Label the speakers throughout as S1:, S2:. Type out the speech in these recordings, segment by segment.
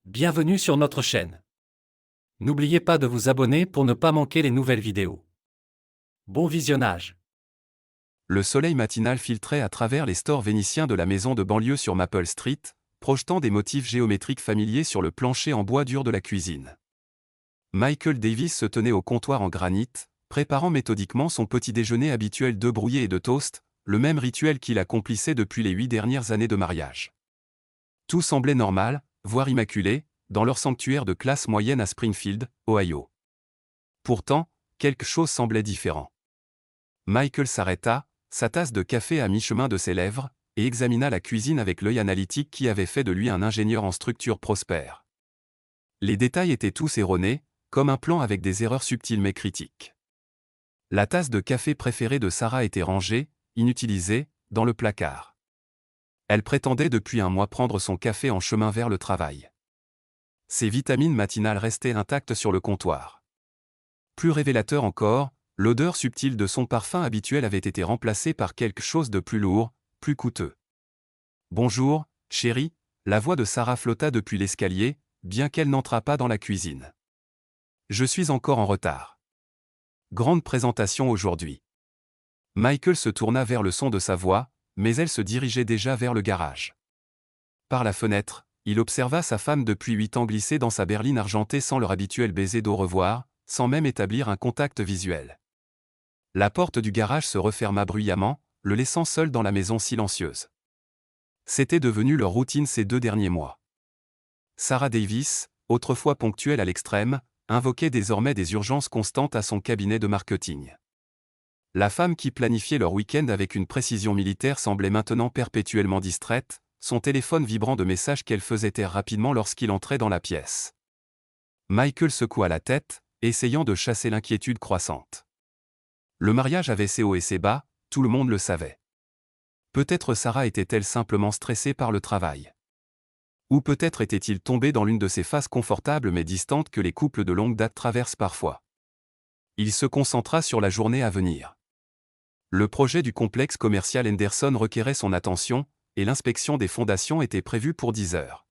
S1: Bienvenue sur notre chaîne. N'oubliez pas de vous abonner pour ne pas manquer les nouvelles vidéos. Bon visionnage.
S2: Le soleil matinal filtrait à travers les stores vénitiens de la maison de banlieue sur Maple Street, projetant des motifs géométriques familiers sur le plancher en bois dur de la cuisine. Michael Davis se tenait au comptoir en granit, préparant méthodiquement son petit déjeuner habituel d'œufs brouillés et de toast, le même rituel qu'il accomplissait depuis les 8 dernières années de mariage. Tout semblait normal, voire immaculé, dans leur sanctuaire de classe moyenne à Springfield, Ohio. Pourtant, quelque chose semblait différent. Michael s'arrêta, sa tasse de café à mi-chemin de ses lèvres, et examina la cuisine avec l'œil analytique qui avait fait de lui un ingénieur en structure prospère. Les détails étaient tous erronés, comme un plan avec des erreurs subtiles mais critiques. La tasse de café préférée de Sarah était rangée, inutilisée, dans le placard. Elle prétendait depuis un mois prendre son café en chemin vers le travail. Ses vitamines matinales restaient intactes sur le comptoir. Plus révélateur encore, l'odeur subtile de son parfum habituel avait été remplacée par quelque chose de plus lourd, plus coûteux. « Bonjour, chérie », la voix de Sarah flotta depuis l'escalier, bien qu'elle n'entrât pas dans la cuisine. « Je suis encore en retard. Grande présentation aujourd'hui. » Michael se tourna vers le son de sa voix, mais elle se dirigeait déjà vers le garage. Par la fenêtre, il observa sa femme depuis 8 ans glisser dans sa berline argentée sans leur habituel baiser d'au revoir, sans même établir un contact visuel. La porte du garage se referma bruyamment, le laissant seul dans la maison silencieuse. C'était devenu leur routine ces 2 derniers mois. Sarah Davis, autrefois ponctuelle à l'extrême, invoquait désormais des urgences constantes à son cabinet de marketing. La femme qui planifiait leur week-end avec une précision militaire semblait maintenant perpétuellement distraite, son téléphone vibrant de messages qu'elle faisait taire rapidement lorsqu'il entrait dans la pièce. Michael secoua la tête, essayant de chasser l'inquiétude croissante. Le mariage avait ses hauts et ses bas, tout le monde le savait. Peut-être Sarah était-elle simplement stressée par le travail. Ou peut-être était-il tombé dans l'une de ces phases confortables mais distantes que les couples de longue date traversent parfois. Il se concentra sur la journée à venir. Le projet du complexe commercial Henderson requérait son attention, et l'inspection des fondations était prévue pour 10 heures.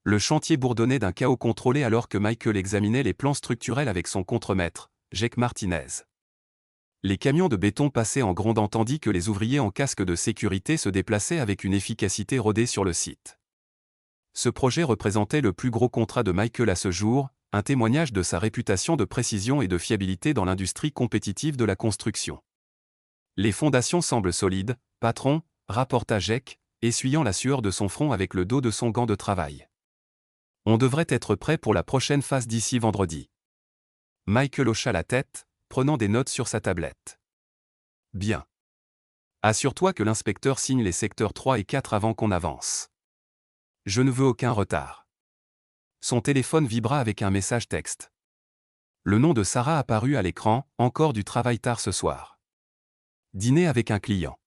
S2: Le chantier bourdonnait d'un chaos contrôlé alors que Michael examinait les plans structurels avec son contremaître, Jake Martinez. Les camions de béton passaient en grondant tandis que les ouvriers en casque de sécurité se déplaçaient avec une efficacité rodée sur le site. Ce projet représentait le plus gros contrat de Michael à ce jour, un témoignage de sa réputation de précision et de fiabilité dans l'industrie compétitive de la construction. Les fondations semblent solides, patron, rapporta Jake, essuyant la sueur de son front avec le dos de son gant de travail. On devrait être prêt pour la prochaine phase d'ici vendredi. Michael hocha la tête, prenant des notes sur sa tablette. Bien. Assure-toi que l'inspecteur signe les secteurs 3 et 4 avant qu'on avance. Je ne veux aucun retard. Son téléphone vibra avec un message texte. Le nom de Sarah apparut à l'écran, encore du travail tard ce soir. Dîner avec un client.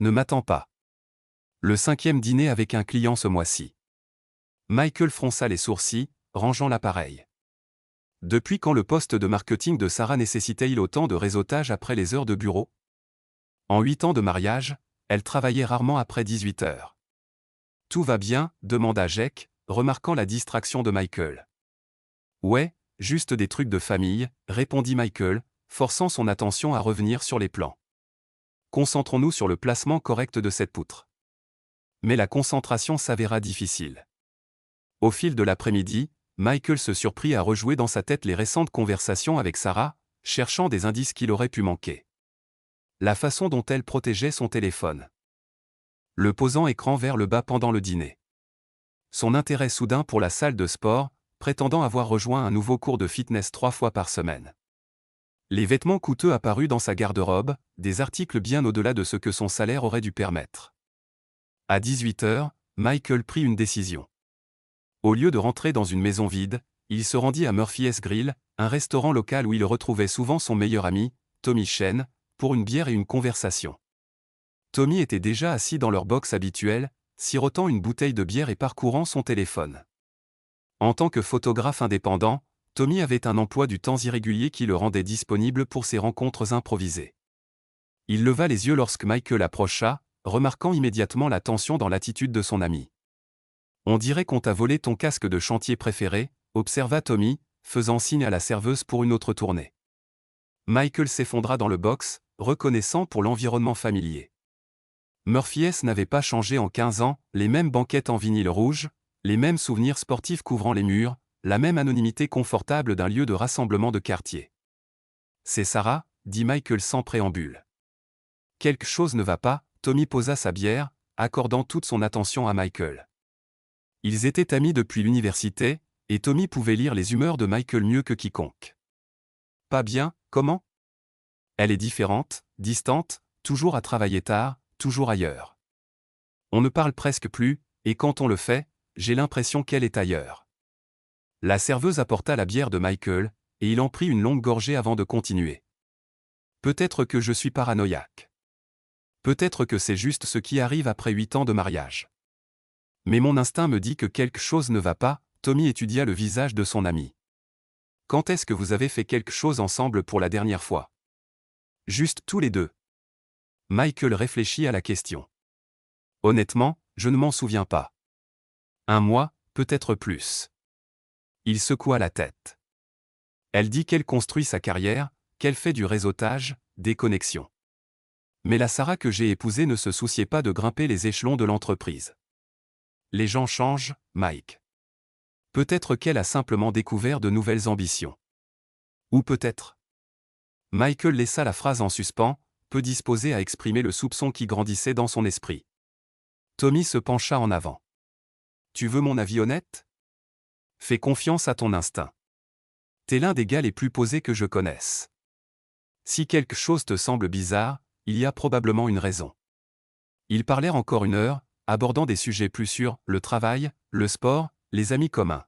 S2: Ne m'attends pas. Le 5e dîner avec un client ce mois-ci. Michael fronça les sourcils, rangeant l'appareil. Depuis quand le poste de marketing de Sarah nécessitait-il autant de réseautage après les heures de bureau? En 8 ans de mariage, elle travaillait rarement après 18 heures. Tout va bien, demanda Jake, remarquant la distraction de Michael. Ouais, juste des trucs de famille, répondit Michael, forçant son attention à revenir sur les plans. Concentrons-nous sur le placement correct de cette poutre. Mais la concentration s'avéra difficile. Au fil de l'après-midi, Michael se surprit à rejouer dans sa tête les récentes conversations avec Sarah, cherchant des indices qu'il aurait pu manquer. La façon dont elle protégeait son téléphone. Le posant écran vers le bas pendant le dîner. Son intérêt soudain pour la salle de sport, prétendant avoir rejoint un nouveau cours de fitness 3 fois par semaine. Les vêtements coûteux apparus dans sa garde-robe, des articles bien au-delà de ce que son salaire aurait dû permettre. À 18 heures, Michael prit une décision. Au lieu de rentrer dans une maison vide, il se rendit à Murphy's Grill, un restaurant local où il retrouvait souvent son meilleur ami, Tommy Chen, pour une bière et une conversation. Tommy était déjà assis dans leur box habituelle, sirotant une bouteille de bière et parcourant son téléphone. En tant que photographe indépendant, Tommy avait un emploi du temps irrégulier qui le rendait disponible pour ses rencontres improvisées. Il leva les yeux lorsque Michael approcha, remarquant immédiatement la tension dans l'attitude de son ami. On dirait qu'on t'a volé ton casque de chantier préféré, observa Tommy, faisant signe à la serveuse pour une autre tournée. Michael s'effondra dans le box, reconnaissant pour l'environnement familier. Murphy S n'avait pas changé en 15 ans, les mêmes banquettes en vinyle rouge, les mêmes souvenirs sportifs couvrant les murs, la même anonymité confortable d'un lieu de rassemblement de quartier. C'est Sarah, dit Michael sans préambule. Quelque chose ne va pas, Tommy posa sa bière, accordant toute son attention à Michael. Ils étaient amis depuis l'université, et Tommy pouvait lire les humeurs de Michael mieux que quiconque. Pas bien, comment? Elle est différente, distante, toujours à travailler tard, toujours ailleurs. On ne parle presque plus, et quand on le fait, j'ai l'impression qu'elle est ailleurs. La serveuse apporta la bière de Michael, et il en prit une longue gorgée avant de continuer. Peut-être que je suis paranoïaque. Peut-être que c'est juste ce qui arrive après 8 ans de mariage. Mais mon instinct me dit que quelque chose ne va pas, Tommy étudia le visage de son ami. Quand est-ce que vous avez fait quelque chose ensemble pour la dernière fois? Juste tous les deux. Michael réfléchit à la question. Honnêtement, je ne m'en souviens pas. Un mois, peut-être plus. Il secoua la tête. Elle dit qu'elle construit sa carrière, qu'elle fait du réseautage, des connexions. Mais la Sarah que j'ai épousée ne se souciait pas de grimper les échelons de l'entreprise. Les gens changent, Mike. Peut-être qu'elle a simplement découvert de nouvelles ambitions. Ou peut-être. Michael laissa la phrase en suspens, peu disposé à exprimer le soupçon qui grandissait dans son esprit. Tommy se pencha en avant. Tu veux mon avis honnête? Fais confiance à ton instinct. T'es l'un des gars les plus posés que je connaisse. Si quelque chose te semble bizarre, il y a probablement une raison. Ils parlèrent encore 1 heure, abordant des sujets plus sur le travail, le sport, les amis communs.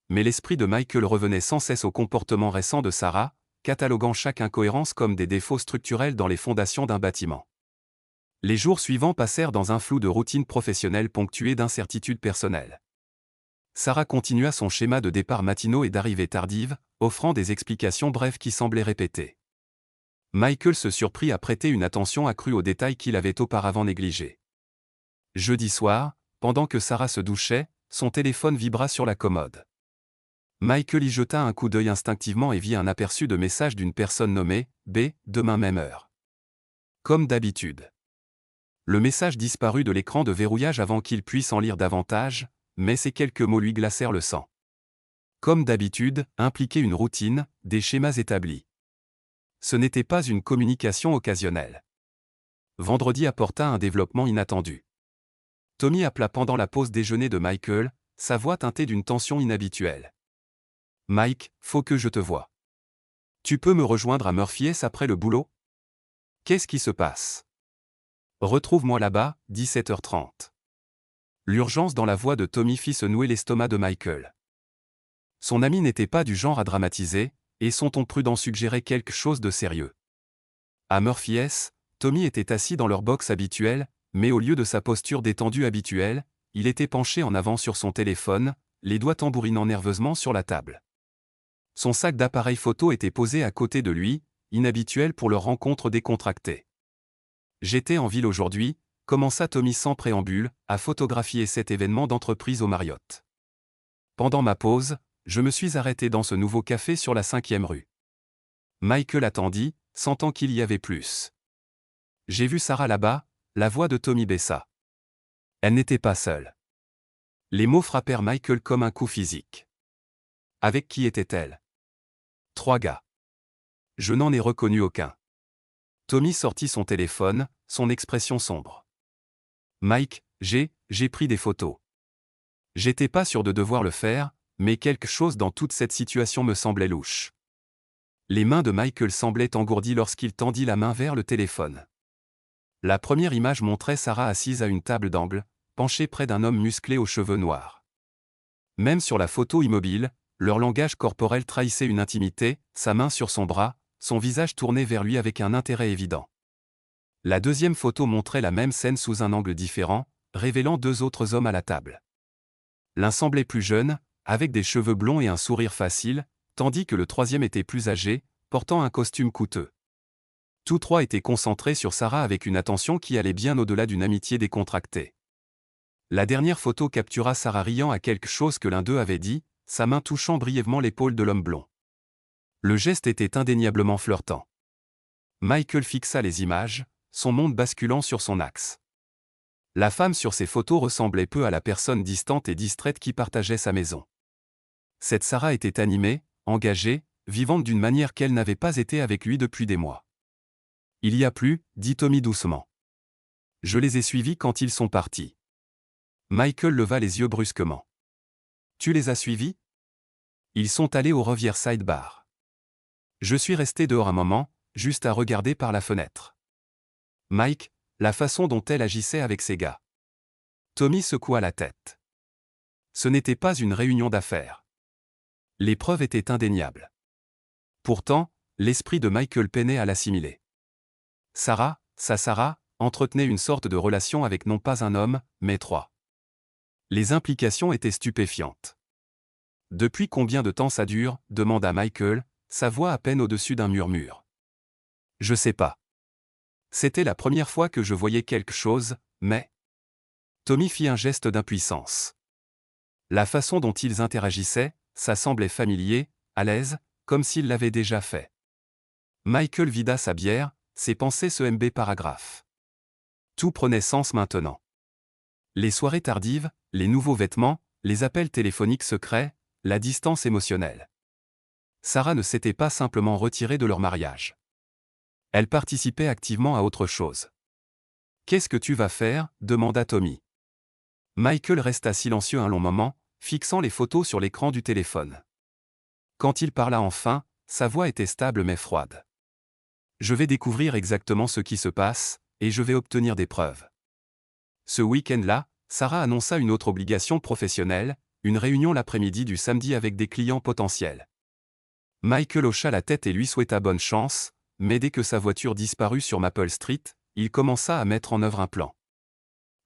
S2: Mais l'esprit de Michael revenait sans cesse au comportement récent de Sarah, cataloguant chaque incohérence comme des défauts structurels dans les fondations d'un bâtiment. Les jours suivants passèrent dans un flou de routine professionnelle ponctué d'incertitudes personnelles. Sarah continua son schéma de départ matinaux et d'arrivée tardive, offrant des explications brèves qui semblaient répétées. Michael se surprit à prêter une attention accrue aux détails qu'il avait auparavant négligés. Jeudi soir, pendant que Sarah se douchait, son téléphone vibra sur la commode. Michael y jeta un coup d'œil instinctivement et vit un aperçu de message d'une personne nommée B, demain même heure. Comme d'habitude. Le message disparut de l'écran de verrouillage avant qu'il puisse en lire davantage, mais ces quelques mots lui glacèrent le sang. Comme d'habitude, impliquait une routine, des schémas établis. Ce n'était pas une communication occasionnelle. Vendredi apporta un développement inattendu. Tommy appela pendant la pause déjeuner de Michael, sa voix teintée d'une tension inhabituelle. « Mike, faut que je te voie. Tu peux me rejoindre à Murphy S après le boulot? Qu'est-ce qui se passe? Retrouve-moi là-bas, 17h30. L'urgence dans la voix de Tommy fit se nouer l'estomac de Michael. Son ami n'était pas du genre à dramatiser, et son ton prudent suggérait quelque chose de sérieux. À Murphy S, Tommy était assis dans leur box habituelle, mais au lieu de sa posture détendue habituelle, il était penché en avant sur son téléphone, les doigts tambourinant nerveusement sur la table. Son sac d'appareil photo était posé à côté de lui, inhabituel pour leur rencontre décontractée. « J'étais en ville aujourd'hui », commença Tommy sans préambule, à photographier cet événement d'entreprise au Marriott. Pendant ma pause, je me suis arrêté dans ce nouveau café sur la 5e rue. Michael attendit, sentant qu'il y avait plus. J'ai vu Sarah là-bas, la voix de Tommy baissa. Elle n'était pas seule. Les mots frappèrent Michael comme un coup physique. Avec qui était-elle? 3 gars. Je n'en ai reconnu aucun. Tommy sortit son téléphone, son expression sombre. Mike, j'ai pris des photos. J'étais pas sûr de devoir le faire, mais quelque chose dans toute cette situation me semblait louche. Les mains de Michael semblaient engourdies lorsqu'il tendit la main vers le téléphone. La première image montrait Sarah assise à une table d'angle, penchée près d'un homme musclé aux cheveux noirs. Même sur la photo immobile, leur langage corporel trahissait une intimité, sa main sur son bras, son visage tourné vers lui avec un intérêt évident. La deuxième photo montrait la même scène sous un angle différent, révélant 2 autres hommes à la table. L'un semblait plus jeune, avec des cheveux blonds et un sourire facile, tandis que le troisième était plus âgé, portant un costume coûteux. Tous 3 étaient concentrés sur Sarah avec une attention qui allait bien au-delà d'une amitié décontractée. La dernière photo captura Sarah riant à quelque chose que l'un d'eux avait dit, sa main touchant brièvement l'épaule de l'homme blond. Le geste était indéniablement flirtant. Michael fixa les images, son monde basculant sur son axe. La femme sur ces photos ressemblait peu à la personne distante et distraite qui partageait sa maison. Cette Sarah était animée, engagée, vivante d'une manière qu'elle n'avait pas été avec lui depuis des mois. Il y a plus, dit Tommy doucement. Je les ai suivis quand ils sont partis. Michael leva les yeux brusquement. Tu les as suivis? Ils sont allés au Riverside Bar. Je suis resté dehors un moment, juste à regarder par la fenêtre. Mike, la façon dont elle agissait avec ses gars. Tommy secoua la tête. Ce n'était pas une réunion d'affaires. Les preuves étaient indéniables. Pourtant, l'esprit de Michael peinait à l'assimiler. Sarah, sa Sarah, entretenait une sorte de relation avec non pas un homme, mais trois. Les implications étaient stupéfiantes. Depuis combien de temps ça dure? Demanda Michael, sa voix à peine au-dessus d'un murmure. Je sais pas. C'était la première fois que je voyais quelque chose, mais... Tommy fit un geste d'impuissance. La façon dont ils interagissaient, ça semblait familier, à l'aise, comme s'ils l'avaient déjà fait. Michael vida sa bière, ses pensées se MB paragraphe. Tout prenait sens maintenant. Les soirées tardives, les nouveaux vêtements, les appels téléphoniques secrets, la distance émotionnelle. Sarah ne s'était pas simplement retirée de leur mariage. Elle participait activement à autre chose. « Qu'est-ce que tu vas faire ?» demanda Tommy. Michael resta silencieux un long moment, fixant les photos sur l'écran du téléphone. Quand il parla enfin, sa voix était stable mais froide. « Je vais découvrir exactement ce qui se passe, et je vais obtenir des preuves. » Ce week-end-là, Sarah annonça une autre obligation professionnelle, une réunion l'après-midi du samedi avec des clients potentiels. Michael hocha la tête et lui souhaita bonne chance, mais dès que sa voiture disparut sur Maple Street, il commença à mettre en œuvre un plan.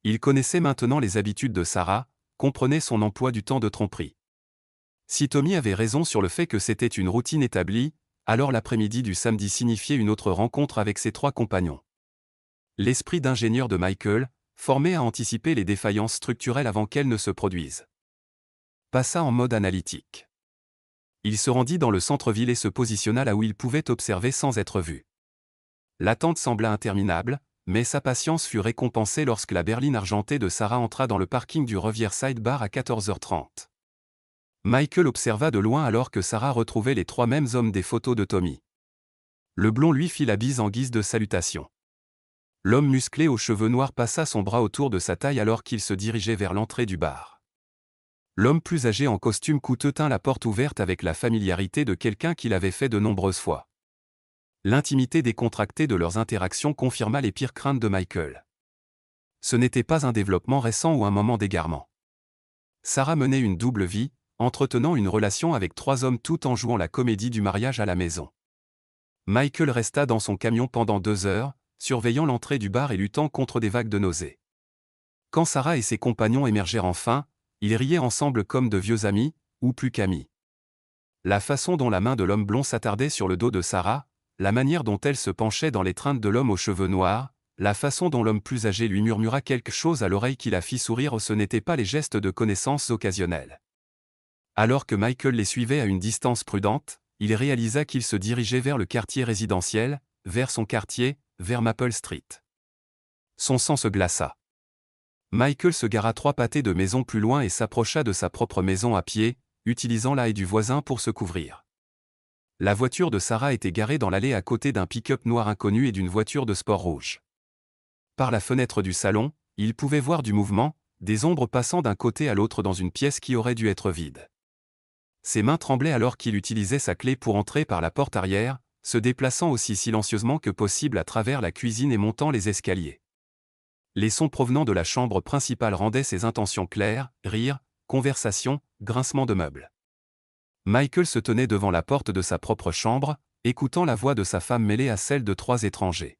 S2: Il connaissait maintenant les habitudes de Sarah, comprenait son emploi du temps de tromperie. Si Tommy avait raison sur le fait que c'était une routine établie, alors l'après-midi du samedi signifiait une autre rencontre avec ses trois compagnons. L'esprit d'ingénieur de Michael, formé à anticiper les défaillances structurelles avant qu'elles ne se produisent, passa en mode analytique. Il se rendit dans le centre-ville et se positionna là où il pouvait observer sans être vu. L'attente sembla interminable, mais sa patience fut récompensée lorsque la berline argentée de Sarah entra dans le parking du Riverside Bar à 14h30. Michael observa de loin alors que Sarah retrouvait les trois mêmes hommes des photos de Tommy. Le blond lui fit la bise en guise de salutation. L'homme musclé aux cheveux noirs passa son bras autour de sa taille alors qu'il se dirigeait vers l'entrée du bar. L'homme plus âgé en costume coûteux tint la porte ouverte avec la familiarité de quelqu'un qui l'avait fait de nombreuses fois. L'intimité décontractée de leurs interactions confirma les pires craintes de Michael. Ce n'était pas un développement récent ou un moment d'égarement. Sarah menait une double vie, entretenant une relation avec trois hommes tout en jouant la comédie du mariage à la maison. Michael resta dans son camion pendant 2 heures, surveillant l'entrée du bar et luttant contre des vagues de nausées. Quand Sarah et ses compagnons émergèrent enfin, ils riaient ensemble comme de vieux amis, ou plus qu'amis. La façon dont la main de l'homme blond s'attardait sur le dos de Sarah, la manière dont elle se penchait dans l'étreinte de l'homme aux cheveux noirs, la façon dont l'homme plus âgé lui murmura quelque chose à l'oreille qui la fit sourire, ce n'étaient pas les gestes de connaissance occasionnels. Alors que Michael les suivait à une distance prudente, il réalisa qu'il se dirigeait vers le quartier résidentiel, vers son quartier, vers Maple Street. Son sang se glaça. Michael se gara 3 pâtés de maisons plus loin et s'approcha de sa propre maison à pied, utilisant la haie du voisin pour se couvrir. La voiture de Sarah était garée dans l'allée à côté d'un pick-up noir inconnu et d'une voiture de sport rouge. Par la fenêtre du salon, il pouvait voir du mouvement, des ombres passant d'un côté à l'autre dans une pièce qui aurait dû être vide. Ses mains tremblaient alors qu'il utilisait sa clé pour entrer par la porte arrière, se déplaçant aussi silencieusement que possible à travers la cuisine et montant les escaliers. Les sons provenant de la chambre principale rendaient ses intentions claires, rires, conversations, grincements de meubles. Michael se tenait devant la porte de sa propre chambre, écoutant la voix de sa femme mêlée à celle de 3 étrangers.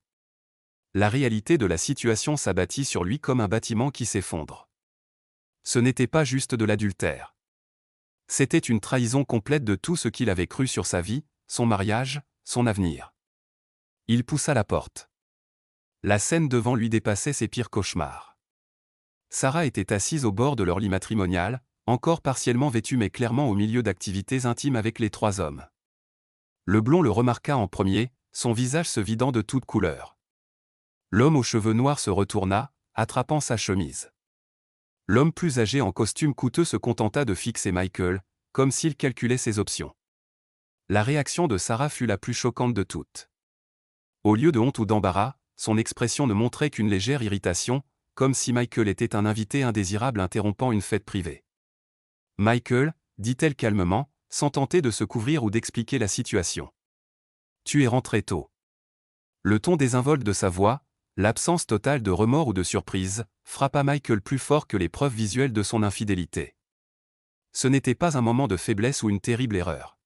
S2: La réalité de la situation s'abattit sur lui comme un bâtiment qui s'effondre. Ce n'était pas juste de l'adultère. C'était une trahison complète de tout ce qu'il avait cru sur sa vie, son mariage, son avenir. Il poussa la porte. La scène devant lui dépassait ses pires cauchemars. Sarah était assise au bord de leur lit matrimonial, encore partiellement vêtue mais clairement au milieu d'activités intimes avec les 3 hommes. Le blond le remarqua en premier, son visage se vidant de toute couleur. L'homme aux cheveux noirs se retourna, attrapant sa chemise. L'homme plus âgé en costume coûteux se contenta de fixer Michael, comme s'il calculait ses options. La réaction de Sarah fut la plus choquante de toutes. Au lieu de honte ou d'embarras, son expression ne montrait qu'une légère irritation, comme si Michael était un invité indésirable interrompant une fête privée. « Michael », dit-elle calmement, sans tenter de se couvrir ou d'expliquer la situation. « Tu es rentré tôt. » Le ton désinvolte de sa voix, l'absence totale de remords ou de surprise, frappa Michael plus fort que les preuves visuelles de son infidélité. Ce n'était pas un moment de faiblesse ou une terrible erreur.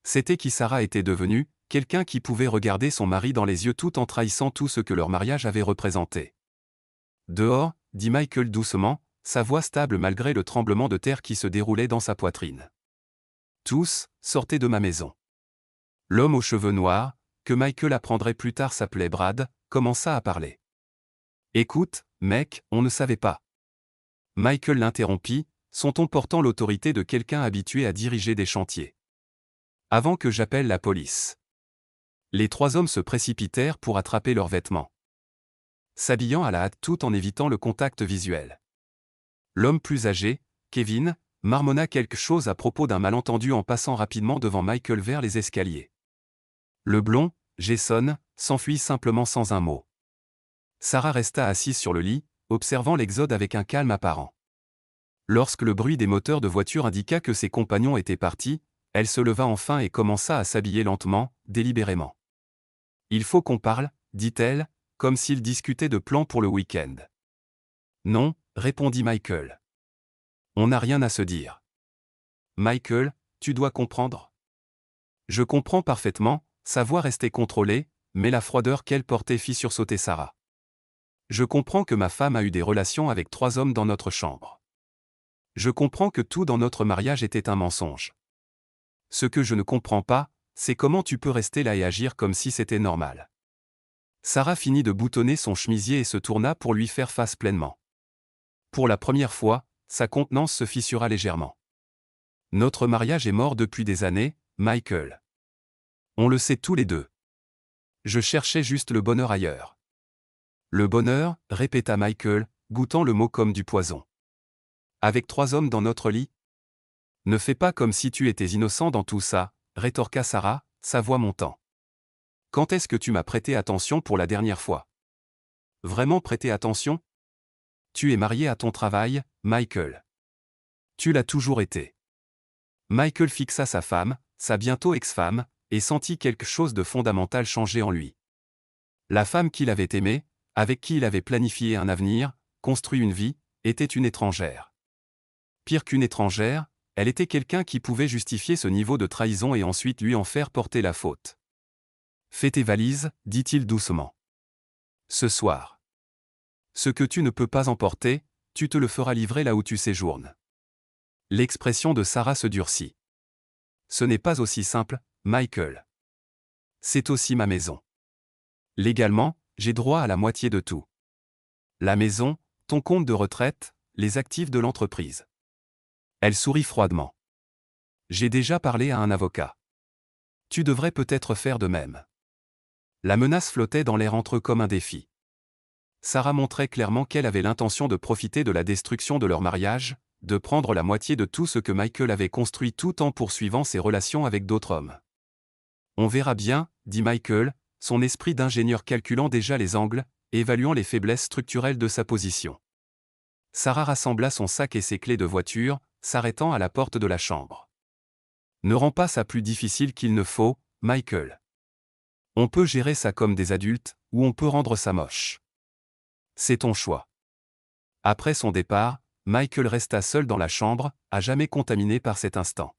S2: C'était qui Sarah était devenue, quelqu'un qui pouvait regarder son mari dans les yeux tout en trahissant tout ce que leur mariage avait représenté. « Dehors », dit Michael doucement, sa voix stable malgré le tremblement de terre qui se déroulait dans sa poitrine. « Tous, sortez de ma maison. » L'homme aux cheveux noirs, que Michael apprendrait plus tard s'appelait Brad, commença à parler. « Écoute, mec, on ne savait pas. » Michael l'interrompit, son ton portant l'autorité de quelqu'un habitué à diriger des chantiers. « Avant que j'appelle la police. » Les 3 hommes se précipitèrent pour attraper leurs vêtements, s'habillant à la hâte tout en évitant le contact visuel. L'homme plus âgé, Kevin, marmonna quelque chose à propos d'un malentendu en passant rapidement devant Michael vers les escaliers. Le blond, Jason, s'enfuit simplement sans un mot. Sarah resta assise sur le lit, observant l'exode avec un calme apparent. Lorsque le bruit des moteurs de voiture indiqua que ses compagnons étaient partis, elle se leva enfin et commença à s'habiller lentement, délibérément. « Il faut qu'on parle, » dit-elle, comme s'ils discutaient de plans pour le week-end. « Non, » répondit Michael. « On n'a rien à se dire. »« Michael, tu dois comprendre. » »« Je comprends parfaitement », sa voix restait contrôlée, mais la froideur qu'elle portait fit sursauter Sarah. « Je comprends que ma femme a eu des relations avec 3 hommes dans notre chambre. Je comprends que tout dans notre mariage était un mensonge. Ce que je ne comprends pas, c'est comment tu peux rester là et agir comme si c'était normal. » Sarah finit de boutonner son chemisier et se tourna pour lui faire face pleinement. Pour la première fois, sa contenance se fissura légèrement. « Notre mariage est mort depuis des années, Michael. On le sait tous les deux. Je cherchais juste le bonheur ailleurs. » « Le bonheur », répéta Michael, goûtant le mot comme du poison. « Avec 3 hommes dans notre lit ? » « Ne fais pas comme si tu étais innocent dans tout ça, » rétorqua Sarah, sa voix montant. « Quand est-ce que tu m'as prêté attention pour la dernière fois ? Vraiment prêté attention ? Tu es marié à ton travail, Michael. Tu l'as toujours été. » Michael fixa sa femme, sa bientôt ex-femme, et sentit quelque chose de fondamental changer en lui. La femme qu'il avait aimée, avec qui il avait planifié un avenir, construit une vie, était une étrangère. Pire qu'une étrangère, elle était quelqu'un qui pouvait justifier ce niveau de trahison et ensuite lui en faire porter la faute. « Fais tes valises, » dit-il doucement. « Ce soir. Ce que tu ne peux pas emporter, tu te le feras livrer là où tu séjournes. » L'expression de Sarah se durcit. « Ce n'est pas aussi simple, Michael. C'est aussi ma maison. Légalement, j'ai droit à la moitié de tout. La maison, ton compte de retraite, les actifs de l'entreprise. » Elle sourit froidement. « J'ai déjà parlé à un avocat. Tu devrais peut-être faire de même. » La menace flottait dans l'air entre eux comme un défi. Sarah montrait clairement qu'elle avait l'intention de profiter de la destruction de leur mariage, de prendre la moitié de tout ce que Michael avait construit tout en poursuivant ses relations avec d'autres hommes. « On verra bien, » dit Michael, son esprit d'ingénieur calculant déjà les angles, évaluant les faiblesses structurelles de sa position. Sarah rassembla son sac et ses clés de voiture, s'arrêtant à la porte de la chambre. « Ne rends pas ça plus difficile qu'il ne faut, Michael. On peut gérer ça comme des adultes, ou on peut rendre ça moche. C'est ton choix. » Après son départ, Michael resta seul dans la chambre, à jamais contaminé par cet instant.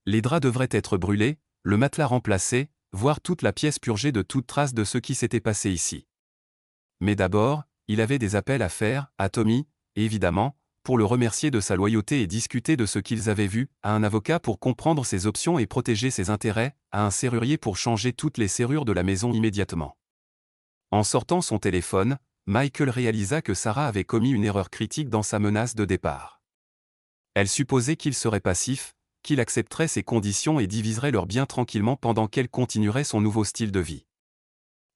S2: Les draps devraient être brûlés, le matelas remplacé, voire toute la pièce purgée de toute trace de ce qui s'était passé ici. Mais d'abord, il avait des appels à faire, à Tommy, évidemment, pour le remercier de sa loyauté et discuter de ce qu'ils avaient vu, à un avocat pour comprendre ses options et protéger ses intérêts, à un serrurier pour changer toutes les serrures de la maison immédiatement. En sortant son téléphone, Michael réalisa que Sarah avait commis une erreur critique dans sa menace de départ. Elle supposait qu'il serait passif, qu'il accepterait ses conditions et diviserait leurs biens tranquillement pendant qu'elle continuerait son nouveau style de vie.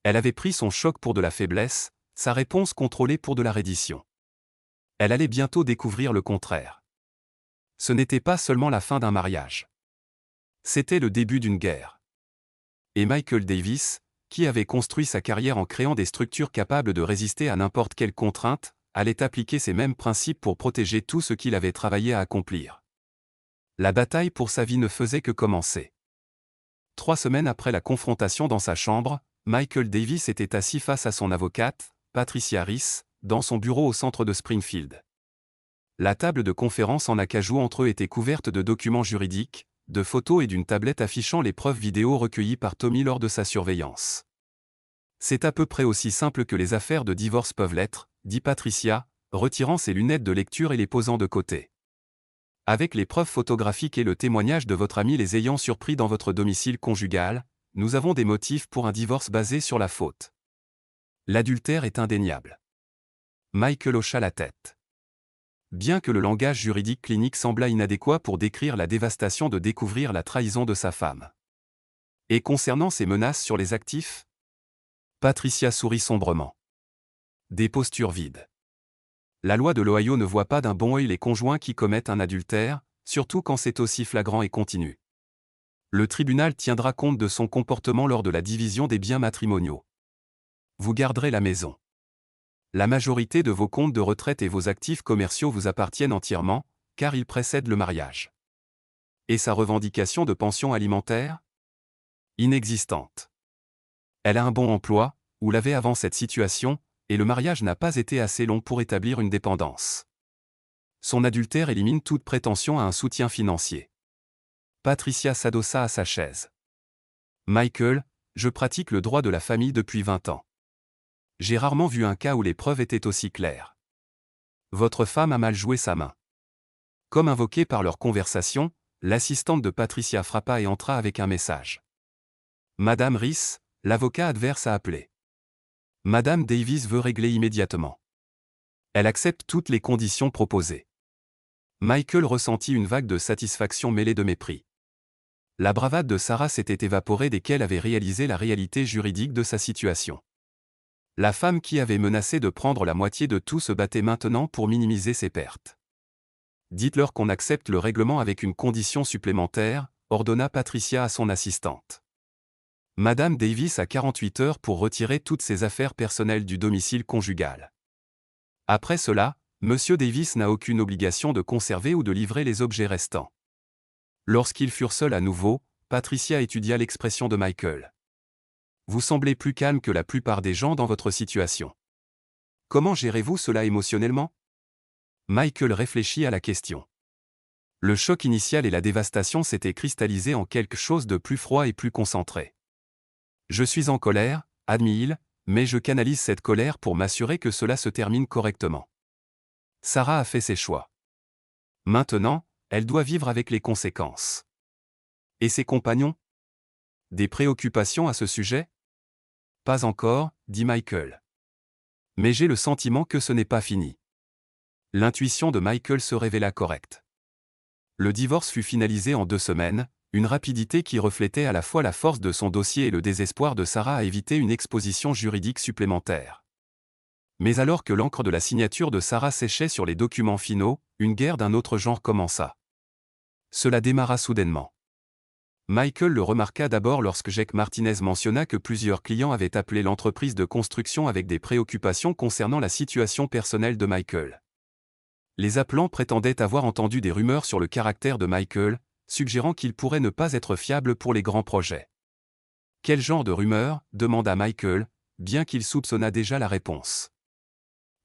S2: Elle avait pris son choc pour de la faiblesse, sa réponse contrôlée pour de la reddition. Elle allait bientôt découvrir le contraire. Ce n'était pas seulement la fin d'un mariage. C'était le début d'une guerre. Et Michael Davis, qui avait construit sa carrière en créant des structures capables de résister à n'importe quelle contrainte, allait appliquer ces mêmes principes pour protéger tout ce qu'il avait travaillé à accomplir. La bataille pour sa vie ne faisait que commencer. 3 semaines après la confrontation dans sa chambre, Michael Davis était assis face à son avocate, Patricia Rice, dans son bureau au centre de Springfield. La table de conférence en acajou entre eux était couverte de documents juridiques, de photos et d'une tablette affichant les preuves vidéo recueillies par Tommy lors de sa surveillance. C'est à peu près aussi simple que les affaires de divorce peuvent l'être, dit Patricia, retirant ses lunettes de lecture et les posant de côté. Avec les preuves photographiques et le témoignage de votre ami les ayant surpris dans votre domicile conjugal, nous avons des motifs pour un divorce basé sur la faute. L'adultère est indéniable. Michael hocha la tête. Bien que le langage juridique clinique semblât inadéquat pour décrire la dévastation de découvrir la trahison de sa femme. Et concernant ses menaces sur les actifs ? Patricia sourit sombrement. Des postures vides. La loi de l'Ohio ne voit pas d'un bon œil les conjoints qui commettent un adultère, surtout quand c'est aussi flagrant et continu. Le tribunal tiendra compte de son comportement lors de la division des biens matrimoniaux. Vous garderez la maison. La majorité de vos comptes de retraite et vos actifs commerciaux vous appartiennent entièrement, car ils précèdent le mariage. Et sa revendication de pension alimentaire ? Inexistante. Elle a un bon emploi, ou l'avait avant cette situation, et le mariage n'a pas été assez long pour établir une dépendance. Son adultère élimine toute prétention à un soutien financier. Patricia s'adossa à sa chaise. Michael, je pratique le droit de la famille depuis 20 ans. J'ai rarement vu un cas où les preuves étaient aussi claires. Votre femme a mal joué sa main. Comme invoqué par leur conversation, l'assistante de Patricia frappa et entra avec un message. Madame Rice, l'avocat adverse a appelé. Madame Davis veut régler immédiatement. Elle accepte toutes les conditions proposées. Michael ressentit une vague de satisfaction mêlée de mépris. La bravade de Sarah s'était évaporée dès qu'elle avait réalisé la réalité juridique de sa situation. La femme qui avait menacé de prendre la moitié de tout se battait maintenant pour minimiser ses pertes. Dites-leur qu'on accepte le règlement avec une condition supplémentaire, ordonna Patricia à son assistante. Madame Davis a 48 heures pour retirer toutes ses affaires personnelles du domicile conjugal. Après cela, Monsieur Davis n'a aucune obligation de conserver ou de livrer les objets restants. Lorsqu'ils furent seuls à nouveau, Patricia étudia l'expression de Michael. Vous semblez plus calme que la plupart des gens dans votre situation. Comment gérez-vous cela émotionnellement ? Michael réfléchit à la question. Le choc initial et la dévastation s'étaient cristallisés en quelque chose de plus froid et plus concentré. Je suis en colère, admit-il, mais je canalise cette colère pour m'assurer que cela se termine correctement. Sarah a fait ses choix. Maintenant, elle doit vivre avec les conséquences. Et ses compagnons ? Des préoccupations à ce sujet ? Pas encore, dit Michael. Mais j'ai le sentiment que ce n'est pas fini. L'intuition de Michael se révéla correcte. Le divorce fut finalisé en 2 semaines, une rapidité qui reflétait à la fois la force de son dossier et le désespoir de Sarah à éviter une exposition juridique supplémentaire. Mais alors que l'encre de la signature de Sarah séchait sur les documents finaux, une guerre d'un autre genre commença. Cela démarra soudainement. Michael le remarqua d'abord lorsque Jake Martinez mentionna que plusieurs clients avaient appelé l'entreprise de construction avec des préoccupations concernant la situation personnelle de Michael. Les appelants prétendaient avoir entendu des rumeurs sur le caractère de Michael, suggérant qu'il pourrait ne pas être fiable pour les grands projets. Quel genre de rumeurs ? Demanda Michael, bien qu'il soupçonnât déjà la réponse.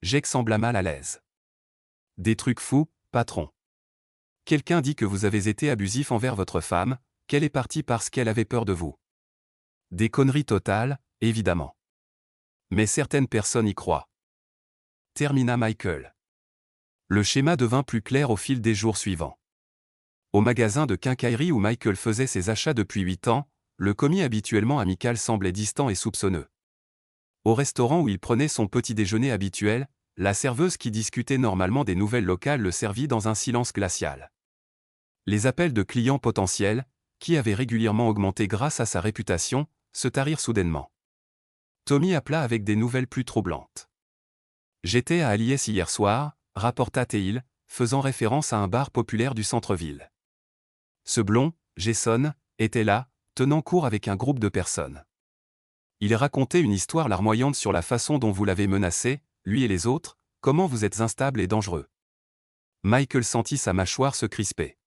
S2: Jake sembla mal à l'aise. Des trucs fous, patron. Quelqu'un dit que vous avez été abusif envers votre femme, qu'elle est partie parce qu'elle avait peur de vous. Des conneries totales, évidemment. Mais certaines personnes y croient. Termina Michael. Le schéma devint plus clair au fil des jours suivants. Au magasin de quincaillerie où Michael faisait ses achats depuis 8 ans, le commis habituellement amical semblait distant et soupçonneux. Au restaurant où il prenait son petit déjeuner habituel, la serveuse qui discutait normalement des nouvelles locales le servit dans un silence glacial. Les appels de clients potentiels, qui avaient régulièrement augmenté grâce à sa réputation, se tarirent soudainement. Tommy appela avec des nouvelles plus troublantes. « J'étais à Aliès hier soir », rapporta Teil, faisant référence à un bar populaire du centre-ville. Ce blond, Jason, était là, tenant court avec un groupe de personnes. Il racontait une histoire larmoyante sur la façon dont vous l'avez menacé, lui et les autres, comment vous êtes instable et dangereux. Michael sentit sa mâchoire se crisper.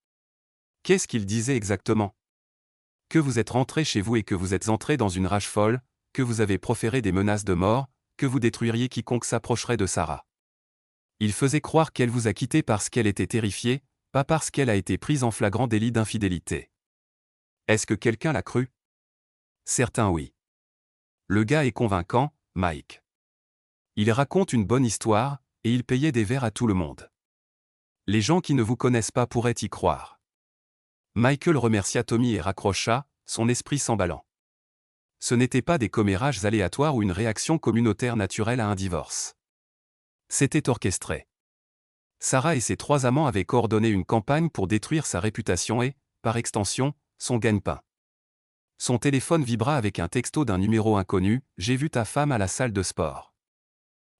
S2: Qu'est-ce qu'il disait exactement? Que vous êtes rentré chez vous et que vous êtes entré dans une rage folle, que vous avez proféré des menaces de mort, que vous détruiriez quiconque s'approcherait de Sarah. Il faisait croire qu'elle vous a quitté parce qu'elle était terrifiée, pas parce qu'elle a été prise en flagrant délit d'infidélité. Est-ce que quelqu'un l'a cru? Certains oui. Le gars est convaincant, Mike. Il raconte une bonne histoire, et il payait des verres à tout le monde. Les gens qui ne vous connaissent pas pourraient y croire. Michael remercia Tommy et raccrocha, son esprit s'emballant. Ce n'étaient pas des commérages aléatoires ou une réaction communautaire naturelle à un divorce. C'était orchestré. Sarah et ses 3 amants avaient coordonné une campagne pour détruire sa réputation et, par extension, son gagne-pain. Son téléphone vibra avec un texto d'un numéro inconnu, « J'ai vu ta femme à la salle de sport.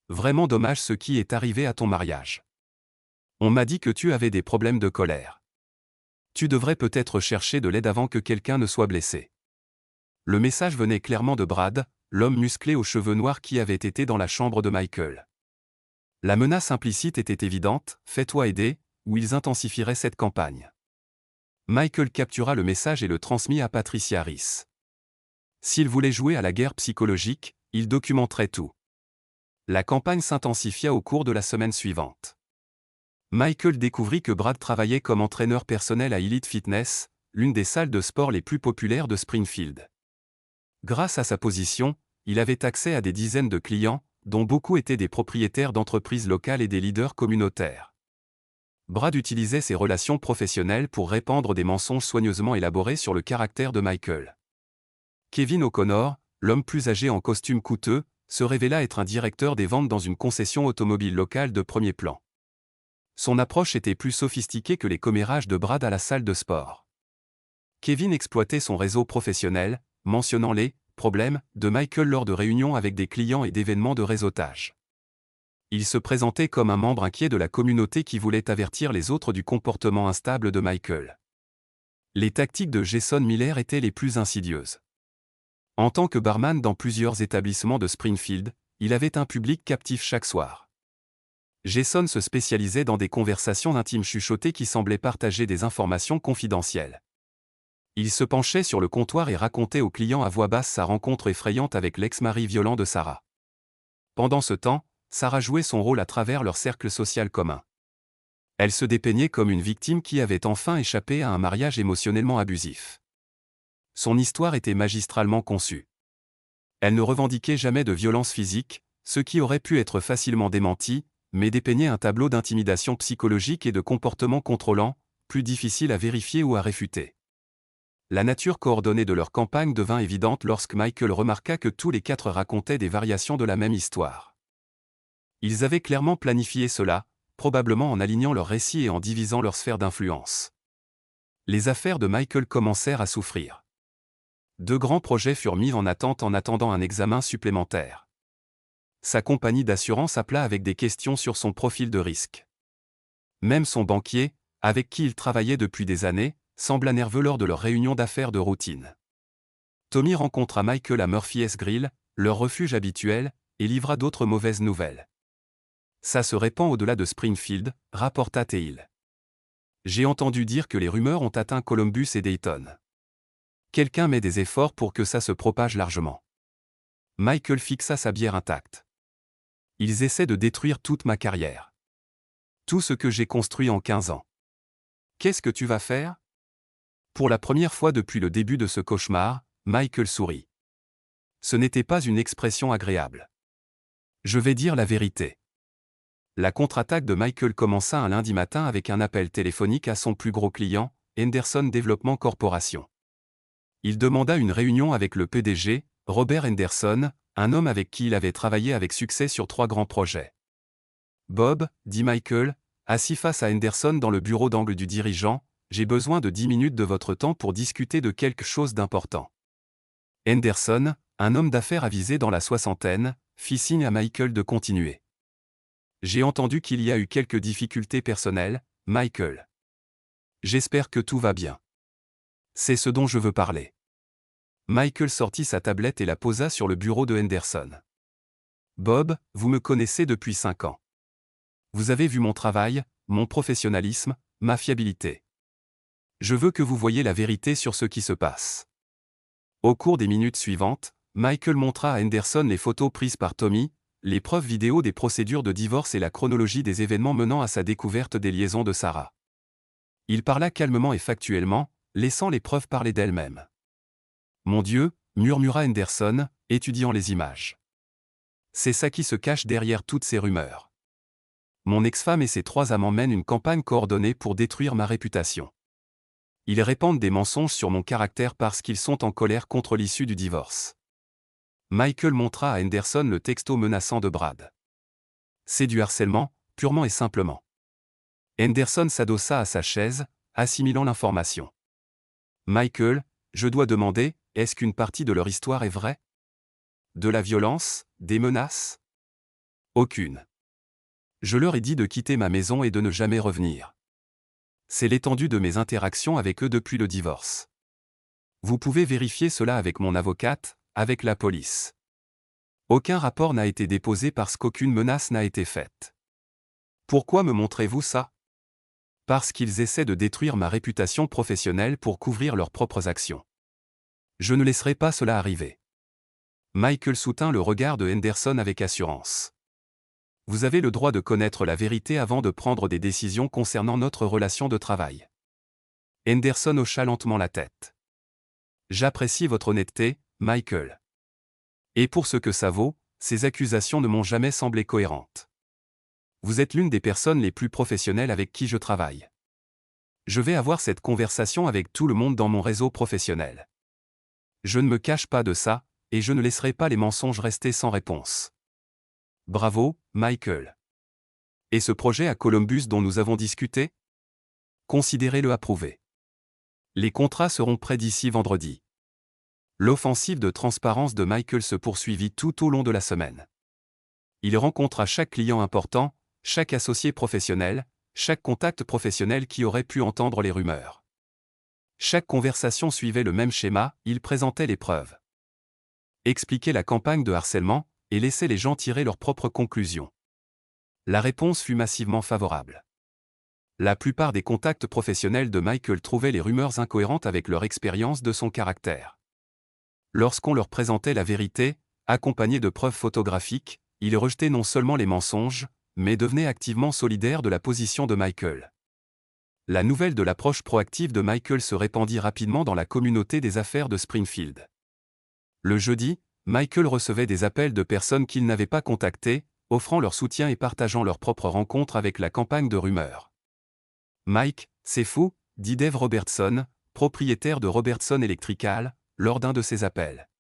S2: Vraiment dommage ce qui est arrivé à ton mariage. On m'a dit que tu avais des problèmes de colère. Tu devrais peut-être chercher de l'aide avant que quelqu'un ne soit blessé. » Le message venait clairement de Brad, l'homme musclé aux cheveux noirs qui avait été dans la chambre de Michael. La menace implicite était évidente, « Fais-toi aider », ou ils intensifieraient cette campagne. Michael captura le message et le transmit à Patricia Harris. S'il voulait jouer à la guerre psychologique, il documenterait tout. La campagne s'intensifia au cours de la semaine suivante. Michael découvrit que Brad travaillait comme entraîneur personnel à Elite Fitness, l'une des salles de sport les plus populaires de Springfield. Grâce à sa position, il avait accès à des dizaines de clients, dont beaucoup étaient des propriétaires d'entreprises locales et des leaders communautaires. Brad utilisait ses relations professionnelles pour répandre des mensonges soigneusement élaborés sur le caractère de Michael. Kevin O'Connor, l'homme plus âgé en costume coûteux, se révéla être un directeur des ventes dans une concession automobile locale de premier plan. Son approche était plus sophistiquée que les commérages de Brad à la salle de sport. Kevin exploitait son réseau professionnel, mentionnant les problèmes de Michael lors de réunions avec des clients et d'événements de réseautage. Il se présentait comme un membre inquiet de la communauté qui voulait avertir les autres du comportement instable de Michael. Les tactiques de Jason Miller étaient les plus insidieuses. En tant que barman dans plusieurs établissements de Springfield, il avait un public captif chaque soir. Jason se spécialisait dans des conversations intimes chuchotées qui semblaient partager des informations confidentielles. Il se penchait sur le comptoir et racontait aux clients à voix basse sa rencontre effrayante avec l'ex-mari violent de Sarah. Pendant ce temps, Sarah jouait son rôle à travers leur cercle social commun. Elle se dépeignait comme une victime qui avait enfin échappé à un mariage émotionnellement abusif. Son histoire était magistralement conçue. Elle ne revendiquait jamais de violence physique, ce qui aurait pu être facilement démenti, mais dépeignait un tableau d'intimidation psychologique et de comportement contrôlant, plus difficile à vérifier ou à réfuter. La nature coordonnée de leur campagne devint évidente lorsque Michael remarqua que tous les 4 racontaient des variations de la même histoire. Ils avaient clairement planifié cela, probablement en alignant leurs récits et en divisant leur sphère d'influence. Les affaires de Michael commencèrent à souffrir. 2 grands projets furent mis en attente en attendant un examen supplémentaire. Sa compagnie d'assurance appela avec des questions sur son profil de risque. Même son banquier, avec qui il travaillait depuis des années, sembla nerveux lors de leur réunion d'affaires de routine. Tommy rencontra Michael à Murphy's Grill, leur refuge habituel, et livra d'autres mauvaises nouvelles. Ça se répand au-delà de Springfield, rapporta Teil. J'ai entendu dire que les rumeurs ont atteint Columbus et Dayton. Quelqu'un met des efforts pour que ça se propage largement. Michael fixa sa bière intacte. Ils essaient de détruire toute ma carrière. Tout ce que j'ai construit en 15 ans. Qu'est-ce que tu vas faire? Pour la première fois depuis le début de ce cauchemar, Michael sourit. Ce n'était pas une expression agréable. Je vais dire la vérité. La contre-attaque de Michael commença un lundi matin avec un appel téléphonique à son plus gros client, Henderson Development Corporation. Il demanda une réunion avec le PDG, Robert Henderson, un homme avec qui il avait travaillé avec succès sur 3 grands projets. Bob, dit Michael, assis face à Henderson dans le bureau d'angle du dirigeant, j'ai besoin de 10 minutes de votre temps pour discuter de quelque chose d'important. Henderson, un homme d'affaires avisé dans la soixantaine, fit signe à Michael de continuer. J'ai entendu qu'il y a eu quelques difficultés personnelles, Michael. J'espère que tout va bien. C'est ce dont je veux parler. Michael sortit sa tablette et la posa sur le bureau de Henderson. Bob, vous me connaissez depuis 5 ans. Vous avez vu mon travail, mon professionnalisme, ma fiabilité. Je veux que vous voyiez la vérité sur ce qui se passe. Au cours des minutes suivantes, Michael montra à Henderson les photos prises par Tommy, les preuves vidéo des procédures de divorce et la chronologie des événements menant à sa découverte des liaisons de Sarah. Il parla calmement et factuellement, laissant les preuves parler d'elles-mêmes. Mon Dieu, murmura Henderson, étudiant les images. C'est ça qui se cache derrière toutes ces rumeurs. Mon ex-femme et ses 3 amants mènent une campagne coordonnée pour détruire ma réputation. Ils répandent des mensonges sur mon caractère parce qu'ils sont en colère contre l'issue du divorce. Michael montra à Henderson le texto menaçant de Brad. C'est du harcèlement, purement et simplement. Henderson s'adossa à sa chaise, assimilant l'information. Michael, je dois demander, est-ce qu'une partie de leur histoire est vraie? De la violence, des menaces? Aucune. Je leur ai dit de quitter ma maison et de ne jamais revenir. C'est l'étendue de mes interactions avec eux depuis le divorce. Vous pouvez vérifier cela avec mon avocate, avec la police. Aucun rapport n'a été déposé parce qu'aucune menace n'a été faite. Pourquoi me montrez-vous ça? Parce qu'ils essaient de détruire ma réputation professionnelle pour couvrir leurs propres actions. Je ne laisserai pas cela arriver. Michael soutint le regard de Henderson avec assurance. Vous avez le droit de connaître la vérité avant de prendre des décisions concernant notre relation de travail. Henderson hocha lentement la tête. J'apprécie votre honnêteté, Michael. Et pour ce que ça vaut, ces accusations ne m'ont jamais semblé cohérentes. Vous êtes l'une des personnes les plus professionnelles avec qui je travaille. Je vais avoir cette conversation avec tout le monde dans mon réseau professionnel. Je ne me cache pas de ça, et je ne laisserai pas les mensonges rester sans réponse. Bravo, Michael. Et ce projet à Columbus dont nous avons discuté? Considérez-le approuvé. Les contrats seront prêts d'ici vendredi. L'offensive de transparence de Michael se poursuivit tout au long de la semaine. Il rencontra chaque client important, chaque associé professionnel, chaque contact professionnel qui aurait pu entendre les rumeurs. Chaque conversation suivait le même schéma, il présentait les preuves. Expliquait la campagne de harcèlement, et laissait les gens tirer leurs propres conclusions. La réponse fut massivement favorable. La plupart des contacts professionnels de Michael trouvaient les rumeurs incohérentes avec leur expérience de son caractère. Lorsqu'on leur présentait la vérité, accompagnée de preuves photographiques, ils rejetaient non seulement les mensonges, mais devenaient activement solidaires de la position de Michael. La nouvelle de l'approche proactive de Michael se répandit rapidement dans la communauté des affaires de Springfield. Le jeudi, Michael recevait des appels de personnes qu'il n'avait pas contactées, offrant leur soutien et partageant leurs propres rencontres avec la campagne de rumeurs. Mike, c'est fou, dit Dave Robertson, propriétaire de Robertson Electrical, lors d'un de ses appels.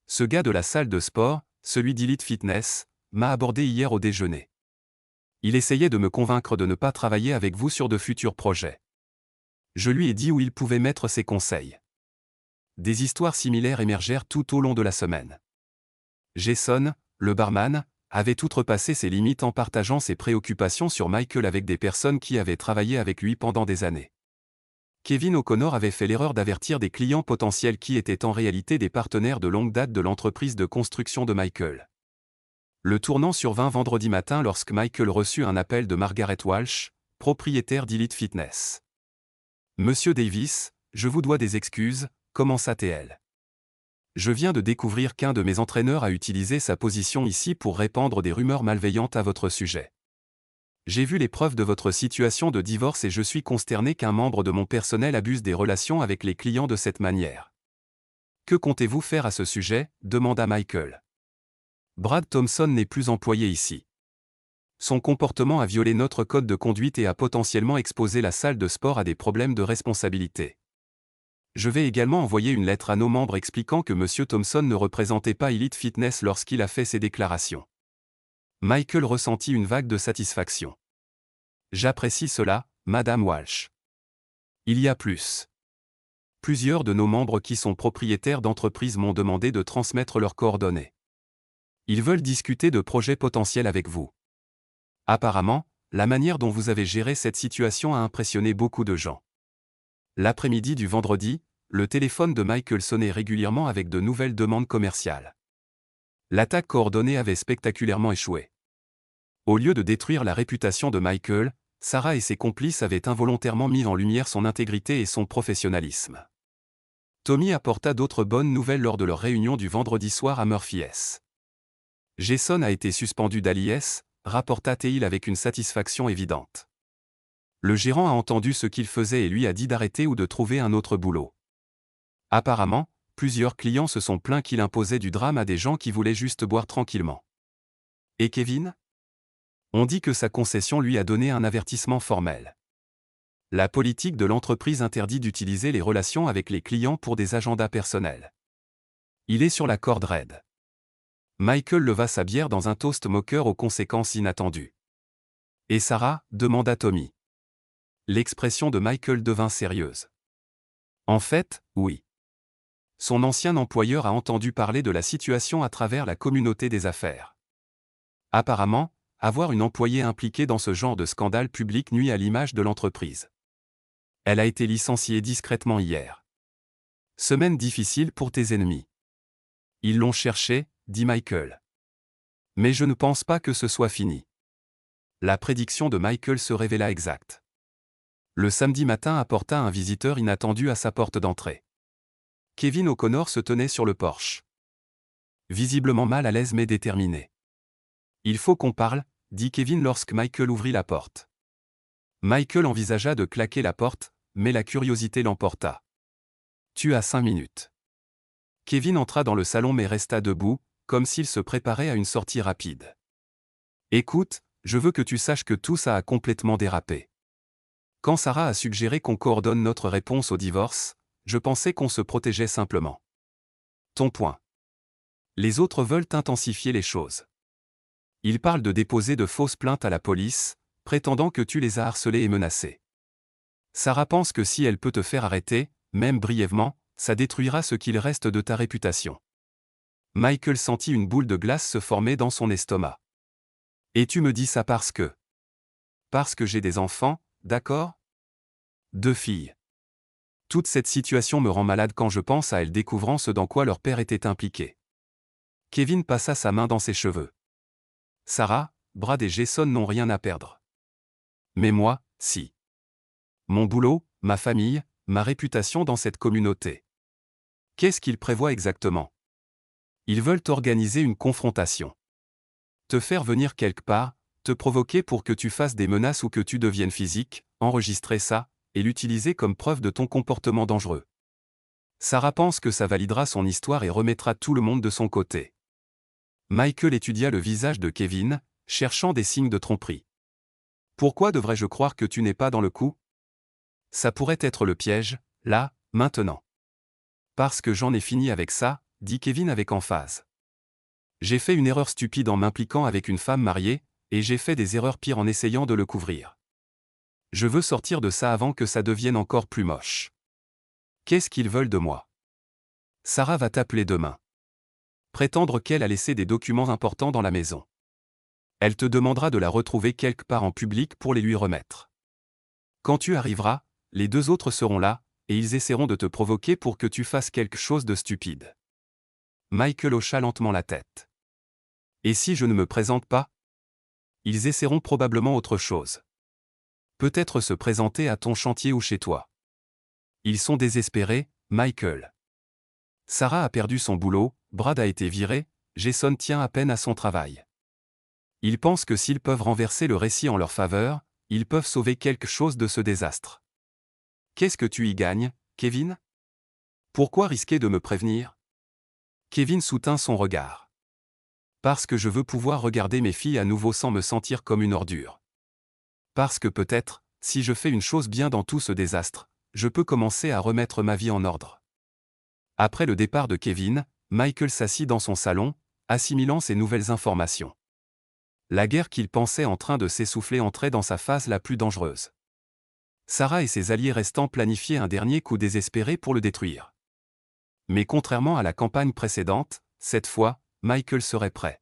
S2: Ce gars de la salle de sport, celui d'Elite Fitness, m'a abordé hier au déjeuner. Il essayait de me convaincre de ne pas travailler avec vous sur de futurs projets. Je lui ai dit où il pouvait mettre ses conseils. Des histoires similaires émergèrent tout au long de la semaine. Jason, le barman, avait outrepassé ses limites en partageant ses préoccupations sur Michael avec des personnes qui avaient travaillé avec lui pendant des années. Kevin O'Connor avait fait l'erreur d'avertir des clients potentiels qui étaient en réalité des partenaires de longue date de l'entreprise de construction de Michael. Le tournant survint vendredi matin lorsque Michael reçut un appel de Margaret Walsh, propriétaire d'Elite Fitness. « Monsieur Davis, je vous dois des excuses », commença-t-elle. Je viens de découvrir qu'un de mes entraîneurs a utilisé sa position ici pour répandre des rumeurs malveillantes à votre sujet. J'ai vu les preuves de votre situation de divorce et je suis consterné qu'un membre de mon personnel abuse des relations avec les clients de cette manière. Que comptez-vous faire à ce sujet? Demanda Michael. Brad Thompson n'est plus employé ici. Son comportement a violé notre code de conduite et a potentiellement exposé la salle de sport à des problèmes de responsabilité. Je vais également envoyer une lettre à nos membres expliquant que M. Thompson ne représentait pas Elite Fitness lorsqu'il a fait ses déclarations. Michael ressentit une vague de satisfaction. J'apprécie cela, Madame Walsh. Il y a plus. Plusieurs de nos membres qui sont propriétaires d'entreprises m'ont demandé de transmettre leurs coordonnées. Ils veulent discuter de projets potentiels avec vous. Apparemment, la manière dont vous avez géré cette situation a impressionné beaucoup de gens. L'après-midi du vendredi, le téléphone de Michael sonnait régulièrement avec de nouvelles demandes commerciales. L'attaque coordonnée avait spectaculairement échoué. Au lieu de détruire la réputation de Michael, Sarah et ses complices avaient involontairement mis en lumière son intégrité et son professionnalisme. Tommy apporta d'autres bonnes nouvelles lors de leur réunion du vendredi soir à Murphy S. Jason a été suspendu d'Alice, rapporta Teil avec une satisfaction évidente. Le gérant a entendu ce qu'il faisait et lui a dit d'arrêter ou de trouver un autre boulot. Apparemment, plusieurs clients se sont plaints qu'il imposait du drame à des gens qui voulaient juste boire tranquillement. Et Kevin ? On dit que sa concession lui a donné un avertissement formel. La politique de l'entreprise interdit d'utiliser les relations avec les clients pour des agendas personnels. Il est sur la corde raide. Michael leva sa bière dans un toast moqueur aux conséquences inattendues. Et Sarah ? Demanda Tommy. L'expression de Michael devint sérieuse. En fait, oui. Son ancien employeur a entendu parler de la situation à travers la communauté des affaires. Apparemment, avoir une employée impliquée dans ce genre de scandale public nuit à l'image de l'entreprise. Elle a été licenciée discrètement hier. Semaine difficile pour tes ennemis. Ils l'ont cherché, dit Michael. Mais je ne pense pas que ce soit fini. La prédiction de Michael se révéla exacte. Le samedi matin apporta un visiteur inattendu à sa porte d'entrée. Kevin O'Connor se tenait sur le porche. Visiblement mal à l'aise mais déterminé. Il faut qu'on parle, dit Kevin lorsque Michael ouvrit la porte. Michael envisagea de claquer la porte, mais la curiosité l'emporta. Tu as 5 minutes. Kevin entra dans le salon mais resta debout, comme s'il se préparait à une sortie rapide. Écoute, je veux que tu saches que tout ça a complètement dérapé. Quand Sarah a suggéré qu'on coordonne notre réponse au divorce, je pensais qu'on se protégeait simplement. Ton point. Les autres veulent intensifier les choses. Ils parlent de déposer de fausses plaintes à la police, prétendant que tu les as harcelés et menacés. Sarah pense que si elle peut te faire arrêter, même brièvement, ça détruira ce qu'il reste de ta réputation. Michael sentit une boule de glace se former dans son estomac. Et tu me dis ça parce que j'ai des enfants, d'accord ? 2 filles. Toute cette situation me rend malade quand je pense à elles découvrant ce dans quoi leur père était impliqué. Kevin passa sa main dans ses cheveux. Sarah, Brad et Jason n'ont rien à perdre. Mais moi, si. Mon boulot, ma famille, ma réputation dans cette communauté. Qu'est-ce qu'ils prévoient exactement ? Ils veulent organiser une confrontation. Te faire venir quelque part, te provoquer pour que tu fasses des menaces ou que tu deviennes physique, enregistrer ça, et l'utiliser comme preuve de ton comportement dangereux. Sarah pense que ça validera son histoire et remettra tout le monde de son côté. Michael étudia le visage de Kevin, cherchant des signes de tromperie. Pourquoi devrais-je croire que tu n'es pas dans le coup ? Ça pourrait être le piège, là, maintenant. Parce que j'en ai fini avec ça, dit Kevin avec emphase. J'ai fait une erreur stupide en m'impliquant avec une femme mariée, et j'ai fait des erreurs pires en essayant de le couvrir. Je veux sortir de ça avant que ça devienne encore plus moche. Qu'est-ce qu'ils veulent de moi ? Sarah va t'appeler demain. Prétendre qu'elle a laissé des documents importants dans la maison. Elle te demandera de la retrouver quelque part en public pour les lui remettre. Quand tu arriveras, les 2 autres seront là, et ils essaieront de te provoquer pour que tu fasses quelque chose de stupide. Michael hocha lentement la tête. Et si je ne me présente pas ? Ils essaieront probablement autre chose. Peut-être se présenter à ton chantier ou chez toi. Ils sont désespérés, Michael. Sarah a perdu son boulot, Brad a été viré, Jason tient à peine à son travail. Ils pensent que s'ils peuvent renverser le récit en leur faveur, ils peuvent sauver quelque chose de ce désastre. Qu'est-ce que tu y gagnes, Kevin ? Pourquoi risquer de me prévenir ? Kevin soutint son regard. Parce que je veux pouvoir regarder mes filles à nouveau sans me sentir comme une ordure. Parce que peut-être, si je fais une chose bien dans tout ce désastre, je peux commencer à remettre ma vie en ordre. Après le départ de Kevin, Michael s'assit dans son salon, assimilant ces nouvelles informations. La guerre qu'il pensait en train de s'essouffler entrait dans sa phase la plus dangereuse. Sarah et ses alliés restants planifiaient un dernier coup désespéré pour le détruire. Mais contrairement à la campagne précédente, cette fois, Michael serait prêt.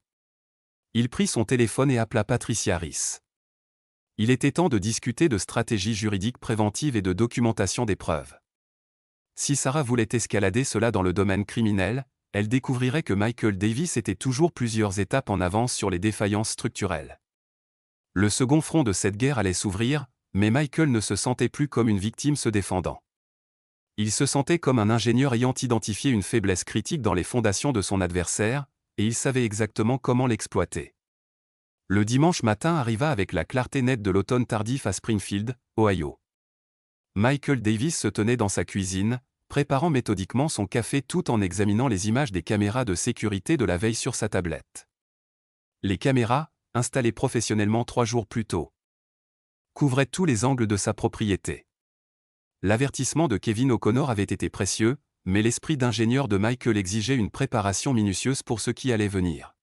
S2: Il prit son téléphone et appela Patricia Harris. Il était temps de discuter de stratégie juridique préventive et de documentation des preuves. Si Sarah voulait escalader cela dans le domaine criminel, elle découvrirait que Michael Davis était toujours plusieurs étapes en avance sur les défaillances structurelles. Le second front de cette guerre allait s'ouvrir, mais Michael ne se sentait plus comme une victime se défendant. Il se sentait comme un ingénieur ayant identifié une faiblesse critique dans les fondations de son adversaire, et il savait exactement comment l'exploiter. Le dimanche matin arriva avec la clarté nette de l'automne tardif à Springfield, Ohio. Michael Davis se tenait dans sa cuisine, préparant méthodiquement son café tout en examinant les images des caméras de sécurité de la veille sur sa tablette. Les caméras, installées professionnellement 3 jours plus tôt, couvraient tous les angles de sa propriété. L'avertissement de Kevin O'Connor avait été précieux, mais l'esprit d'ingénieur de Michael exigeait une préparation minutieuse pour ce qui allait venir.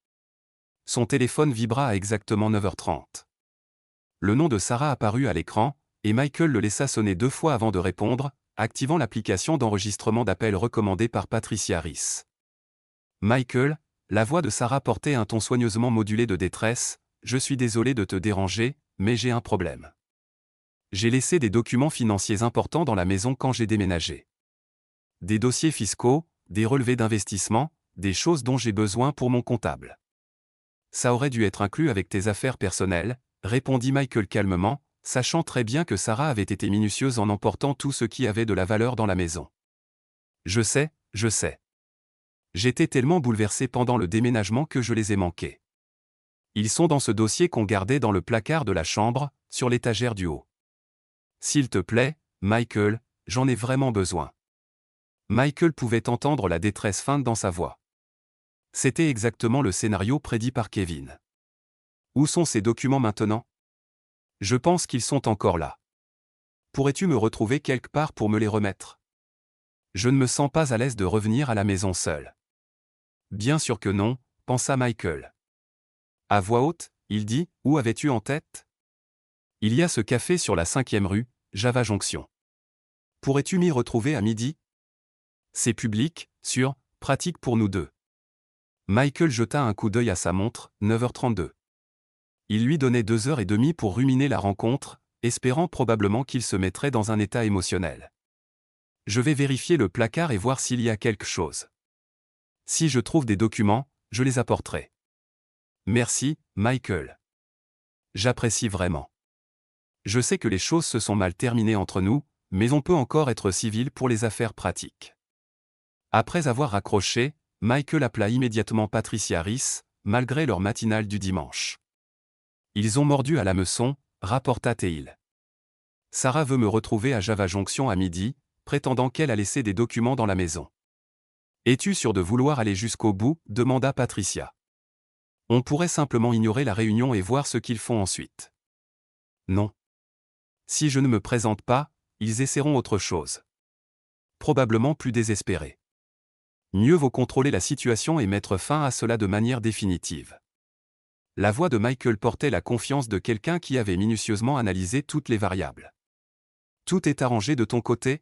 S2: Son téléphone vibra à exactement 9h30. Le nom de Sarah apparut à l'écran, et Michael le laissa sonner 2 fois avant de répondre, activant l'application d'enregistrement d'appel recommandée par Patricia Harris. Michael, la voix de Sarah portait un ton soigneusement modulé de détresse. « Je suis désolé de te déranger, mais j'ai un problème. J'ai laissé des documents financiers importants dans la maison quand j'ai déménagé. Des dossiers fiscaux, des relevés d'investissement, des choses dont j'ai besoin pour mon comptable. Ça aurait dû être inclus avec tes affaires personnelles, répondit Michael calmement, sachant très bien que Sarah avait été minutieuse en emportant tout ce qui avait de la valeur dans la maison. Je sais. J'étais tellement bouleversé pendant le déménagement que je les ai manqués. Ils sont dans ce dossier qu'on gardait dans le placard de la chambre, sur l'étagère du haut. S'il te plaît, Michael, j'en ai vraiment besoin. Michael pouvait entendre la détresse feinte dans sa voix. C'était exactement le scénario prédit par Kevin. Où sont ces documents maintenant? Je pense qu'ils sont encore là. Pourrais-tu me retrouver quelque part pour me les remettre? Je ne me sens pas à l'aise de revenir à la maison seul. Bien sûr que non, pensa Michael. À voix haute, il dit, où avais-tu en tête? Il y a ce café sur la 5e rue, Java Junction. Pourrais-tu m'y retrouver à midi? C'est public, sûr, pratique pour nous deux. Michael jeta un coup d'œil à sa montre, 9h32. Il lui donnait 2h30 pour ruminer la rencontre, espérant probablement qu'il se mettrait dans un état émotionnel. Je vais vérifier le placard et voir s'il y a quelque chose. Si je trouve des documents, je les apporterai. Merci, Michael. J'apprécie vraiment. Je sais que les choses se sont mal terminées entre nous, mais on peut encore être civil pour les affaires pratiques. Après avoir raccroché, Michael appela immédiatement Patricia Harris, malgré leur matinale du dimanche. Ils ont mordu à l'hameçon, rapporta Teil. Sarah veut me retrouver à Java Junction à midi, prétendant qu'elle a laissé des documents dans la maison. Es-tu sûr de vouloir aller jusqu'au bout? Demanda Patricia. On pourrait simplement ignorer la réunion et voir ce qu'ils font ensuite. Non. Si je ne me présente pas, ils essaieront autre chose. Probablement plus désespéré. Mieux vaut contrôler la situation et mettre fin à cela de manière définitive. La voix de Michael portait la confiance de quelqu'un qui avait minutieusement analysé toutes les variables. Tout est arrangé de ton côté?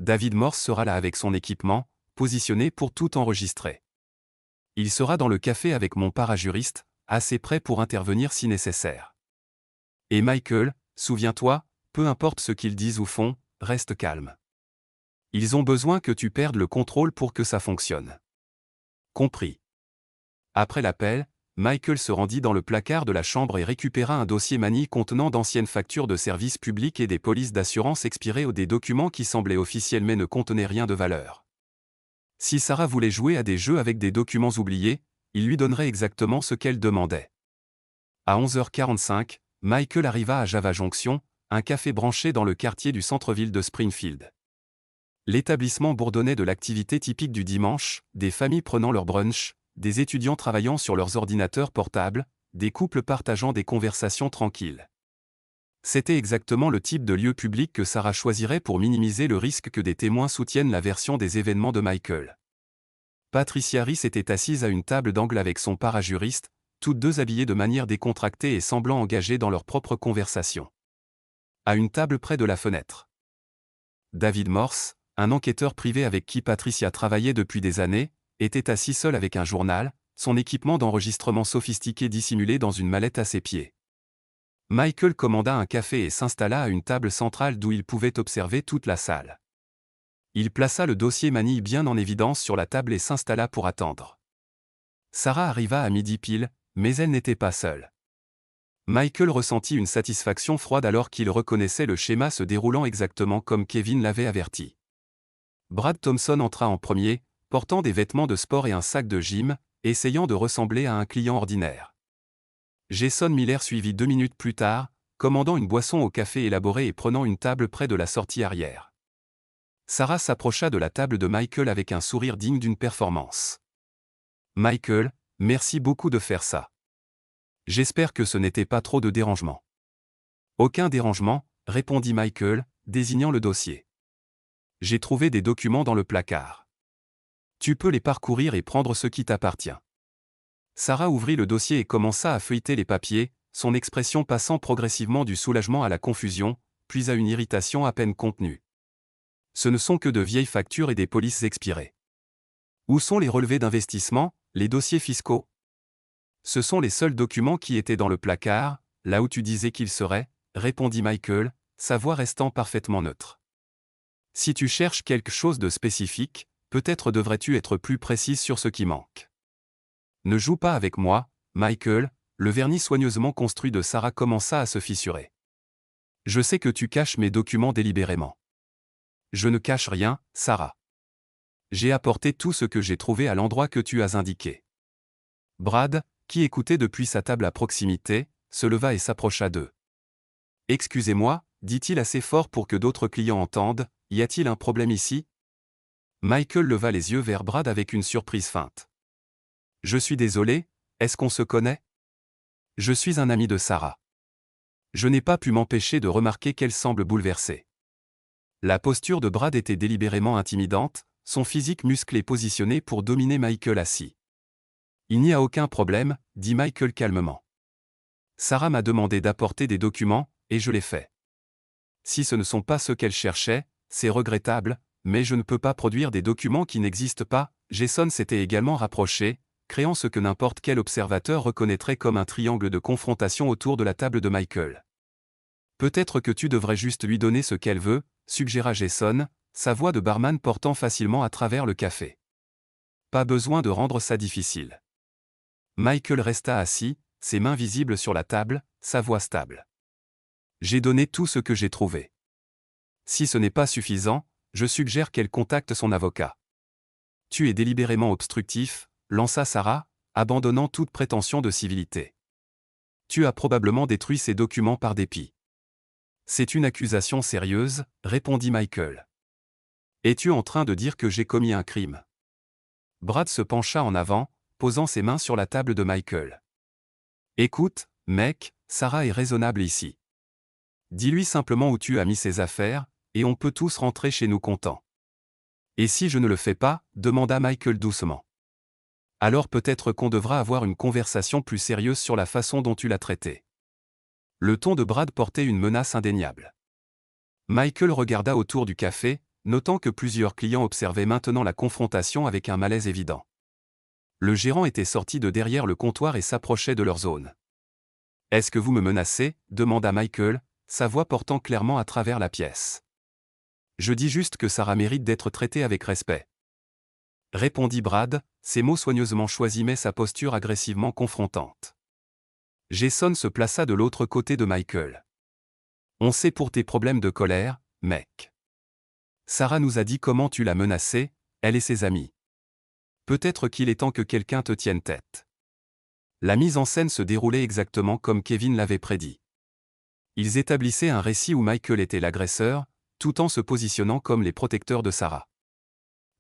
S2: David Morse sera là avec son équipement, positionné pour tout enregistrer. Il sera dans le café avec mon parajuriste, assez prêt pour intervenir si nécessaire. Et Michael, souviens-toi, peu importe ce qu'ils disent ou font, reste calme. Ils ont besoin que tu perdes le contrôle pour que ça fonctionne. Compris. Après l'appel, Michael se rendit dans le placard de la chambre et récupéra un dossier manie contenant d'anciennes factures de services publics et des polices d'assurance expirées ou des documents qui semblaient officiels mais ne contenaient rien de valeur. Si Sarah voulait jouer à des jeux avec des documents oubliés, il lui donnerait exactement ce qu'elle demandait. À 11h45, Michael arriva à Java Junction, un café branché dans le quartier du centre-ville de Springfield. L'établissement bourdonnait de l'activité typique du dimanche, des familles prenant leur brunch, des étudiants travaillant sur leurs ordinateurs portables, des couples partageant des conversations tranquilles. C'était exactement le type de lieu public que Sarah choisirait pour minimiser le risque que des témoins soutiennent la version des événements de Michael. Patricia Rhys était assise à une table d'angle avec son parajuriste, toutes deux habillées de manière décontractée et semblant engagées dans leur propre conversation. À une table près de la fenêtre. David Morse, un enquêteur privé avec qui Patricia travaillait depuis des années, était assis seul avec un journal, son équipement d'enregistrement sophistiqué dissimulé dans une mallette à ses pieds. Michael commanda un café et s'installa à une table centrale d'où il pouvait observer toute la salle. Il plaça le dossier manille bien en évidence sur la table et s'installa pour attendre. Sarah arriva à midi pile, mais elle n'était pas seule. Michael ressentit une satisfaction froide alors qu'il reconnaissait le schéma se déroulant exactement comme Kevin l'avait averti. Brad Thompson entra en premier, portant des vêtements de sport et un sac de gym, essayant de ressembler à un client ordinaire. Jason Miller suivit 2 minutes plus tard, commandant une boisson au café élaboré et prenant une table près de la sortie arrière. Sarah s'approcha de la table de Michael avec un sourire digne d'une performance. « Michael, merci beaucoup de faire ça. J'espère que ce n'était pas trop de dérangement. » « Aucun dérangement, » répondit Michael, désignant le dossier. « J'ai trouvé des documents dans le placard. Tu peux les parcourir et prendre ce qui t'appartient. » Sarah ouvrit le dossier et commença à feuilleter les papiers, son expression passant progressivement du soulagement à la confusion, puis à une irritation à peine contenue. Ce ne sont que de vieilles factures et des polices expirées. Où sont les relevés d'investissement, les dossiers fiscaux? Ce sont les seuls documents qui étaient dans le placard, là où tu disais qu'ils seraient, répondit Michael, sa voix restant parfaitement neutre. Si tu cherches quelque chose de spécifique, peut-être devrais-tu être plus précise sur ce qui manque. Ne joue pas avec moi, Michael, le vernis soigneusement construit de Sarah commença à se fissurer. Je sais que tu caches mes documents délibérément. Je ne cache rien, Sarah. J'ai apporté tout ce que j'ai trouvé à l'endroit que tu as indiqué. Brad, qui écoutait depuis sa table à proximité, se leva et s'approcha d'eux. Excusez-moi, dit-il assez fort pour que d'autres clients entendent, y a-t-il un problème ici? Michael leva les yeux vers Brad avec une surprise feinte. Je suis désolé, est-ce qu'on se connaît? Je suis un ami de Sarah. Je n'ai pas pu m'empêcher de remarquer qu'elle semble bouleversée. La posture de Brad était délibérément intimidante, son physique musclé positionné pour dominer Michael assis. Il n'y a aucun problème, dit Michael calmement. Sarah m'a demandé d'apporter des documents, et je l'ai fait. Si ce ne sont pas ceux qu'elle cherchait, c'est regrettable, mais je ne peux pas produire des documents qui n'existent pas. Jason s'était également rapproché, créant ce que n'importe quel observateur reconnaîtrait comme un triangle de confrontation autour de la table de Michael. Peut-être que tu devrais juste lui donner ce qu'elle veut, suggéra Jason, sa voix de barman portant facilement à travers le café. Pas besoin de rendre ça difficile. Michael resta assis, ses mains visibles sur la table, sa voix stable. J'ai donné tout ce que j'ai trouvé. Si ce n'est pas suffisant, je suggère qu'elle contacte son avocat. Tu es délibérément obstructif, lança Sarah, abandonnant toute prétention de civilité. Tu as probablement détruit ces documents par dépit. C'est une accusation sérieuse, répondit Michael. Es-tu en train de dire que j'ai commis un crime? Brad se pencha en avant, posant ses mains sur la table de Michael. Écoute, mec, Sarah est raisonnable ici. Dis-lui simplement où tu as mis ses affaires, et on peut tous rentrer chez nous contents. Et si je ne le fais pas, demanda Michael doucement. Alors peut-être qu'on devra avoir une conversation plus sérieuse sur la façon dont tu l'as traité. Le ton de Brad portait une menace indéniable. Michael regarda autour du café, notant que plusieurs clients observaient maintenant la confrontation avec un malaise évident. Le gérant était sorti de derrière le comptoir et s'approchait de leur zone. « Est-ce que vous me menacez ?» demanda Michael, sa voix portant clairement à travers la pièce. « Je dis juste que Sarah mérite d'être traitée avec respect. » Répondit Brad, ses mots soigneusement choisis mais sa posture agressivement confrontante. Jason se plaça de l'autre côté de Michael. « On sait pour tes problèmes de colère, mec. Sarah nous a dit comment tu l'as menacée, elle et ses amis. Peut-être qu'il est temps que quelqu'un te tienne tête. » La mise en scène se déroulait exactement comme Kevin l'avait prédit. Ils établissaient un récit où Michael était l'agresseur, tout en se positionnant comme les protecteurs de Sarah.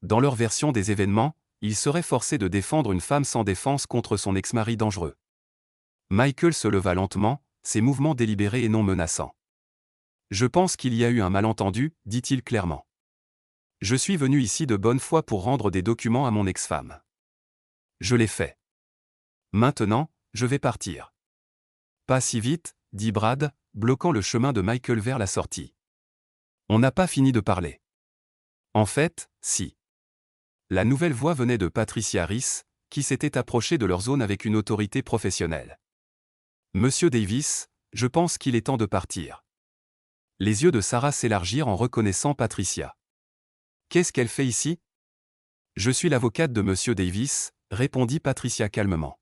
S2: Dans leur version des événements, ils seraient forcés de défendre une femme sans défense contre son ex-mari dangereux. Michael se leva lentement, ses mouvements délibérés et non menaçants. Je pense qu'il y a eu un malentendu, dit-il clairement. Je suis venu ici de bonne foi pour rendre des documents à mon ex-femme. Je l'ai fait. Maintenant, je vais partir. Pas si vite, dit Brad, bloquant le chemin de Michael vers la sortie. On n'a pas fini de parler. En fait, si. La nouvelle voix venait de Patricia Harris, qui s'était approchée de leur zone avec une autorité professionnelle. Monsieur Davis, je pense qu'il est temps de partir. Les yeux de Sarah s'élargirent en reconnaissant Patricia. Qu'est-ce qu'elle fait ici? Je suis l'avocate de Monsieur Davis, répondit Patricia calmement.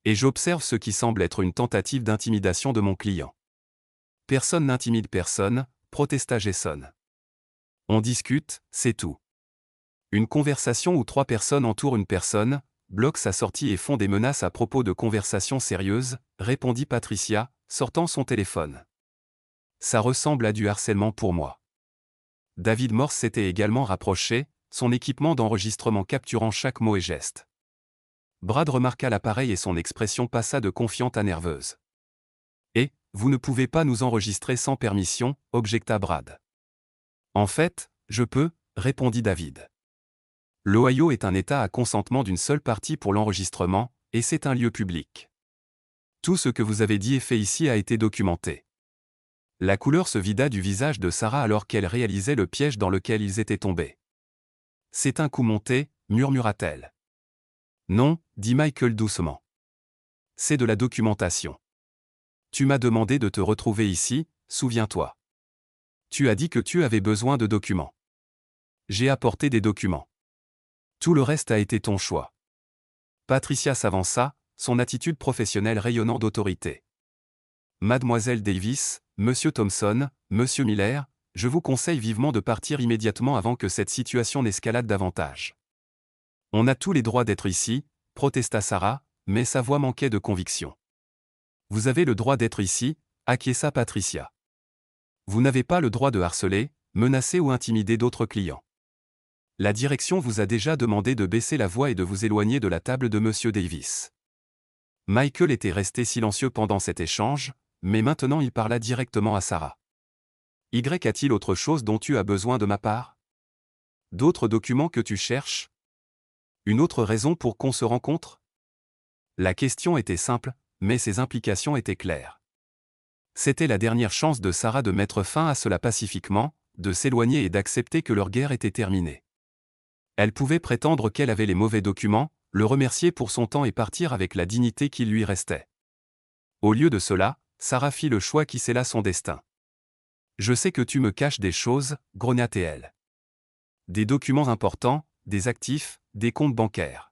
S2: Et j'observe ce qui semble être une tentative d'intimidation de mon client. Personne n'intimide personne, protesta Jason. On discute, c'est tout. Une conversation où 3 personnes entourent une personne, bloquent sa sortie et font des menaces à propos de conversations sérieuses, répondit Patricia, sortant son téléphone. Ça ressemble à du harcèlement pour moi. David Morse s'était également rapproché, son équipement d'enregistrement capturant chaque mot et geste. Brad remarqua l'appareil et son expression passa de confiante à nerveuse. « Et, vous ne pouvez pas nous enregistrer sans permission » objecta Brad. « En fait, je peux » répondit David. L'Ohio est un État à consentement d'une seule partie pour l'enregistrement, et c'est un lieu public. Tout ce que vous avez dit et fait ici a été documenté. La couleur se vida du visage de Sarah alors qu'elle réalisait le piège dans lequel ils étaient tombés. « C'est un coup monté » murmura-t-elle. « Non » dit Michael doucement. « C'est de la documentation. Tu m'as demandé de te retrouver ici, souviens-toi. Tu as dit que tu avais besoin de documents. J'ai apporté des documents. Tout le reste a été ton choix. » Patricia s'avança, son attitude professionnelle rayonnant d'autorité. « Mademoiselle Davis, Monsieur Thompson, Monsieur Miller, je vous conseille vivement de partir immédiatement avant que cette situation n'escalade davantage. » « On a tous les droits d'être ici, » protesta Sarah, mais sa voix manquait de conviction. « Vous avez le droit d'être ici, » acquiesça Patricia. « Vous n'avez pas le droit de harceler, menacer ou intimider d'autres clients. La direction vous a déjà demandé de baisser la voix et de vous éloigner de la table de Monsieur Davis. » Michael était resté silencieux pendant cet échange, mais maintenant il parla directement à Sarah. « Y a-t-il autre chose dont tu as besoin de ma part? D'autres documents que tu cherches? Une autre raison pour qu'on se rencontre? » La question était simple, mais ses implications étaient claires. C'était la dernière chance de Sarah de mettre fin à cela pacifiquement, de s'éloigner et d'accepter que leur guerre était terminée. Elle pouvait prétendre qu'elle avait les mauvais documents, le remercier pour son temps et partir avec la dignité qui lui restait. Au lieu de cela, Sarah fit le choix qui scella son destin. « Je sais que tu me caches des choses » grognatait-elle. « Des documents importants, des actifs, des comptes bancaires.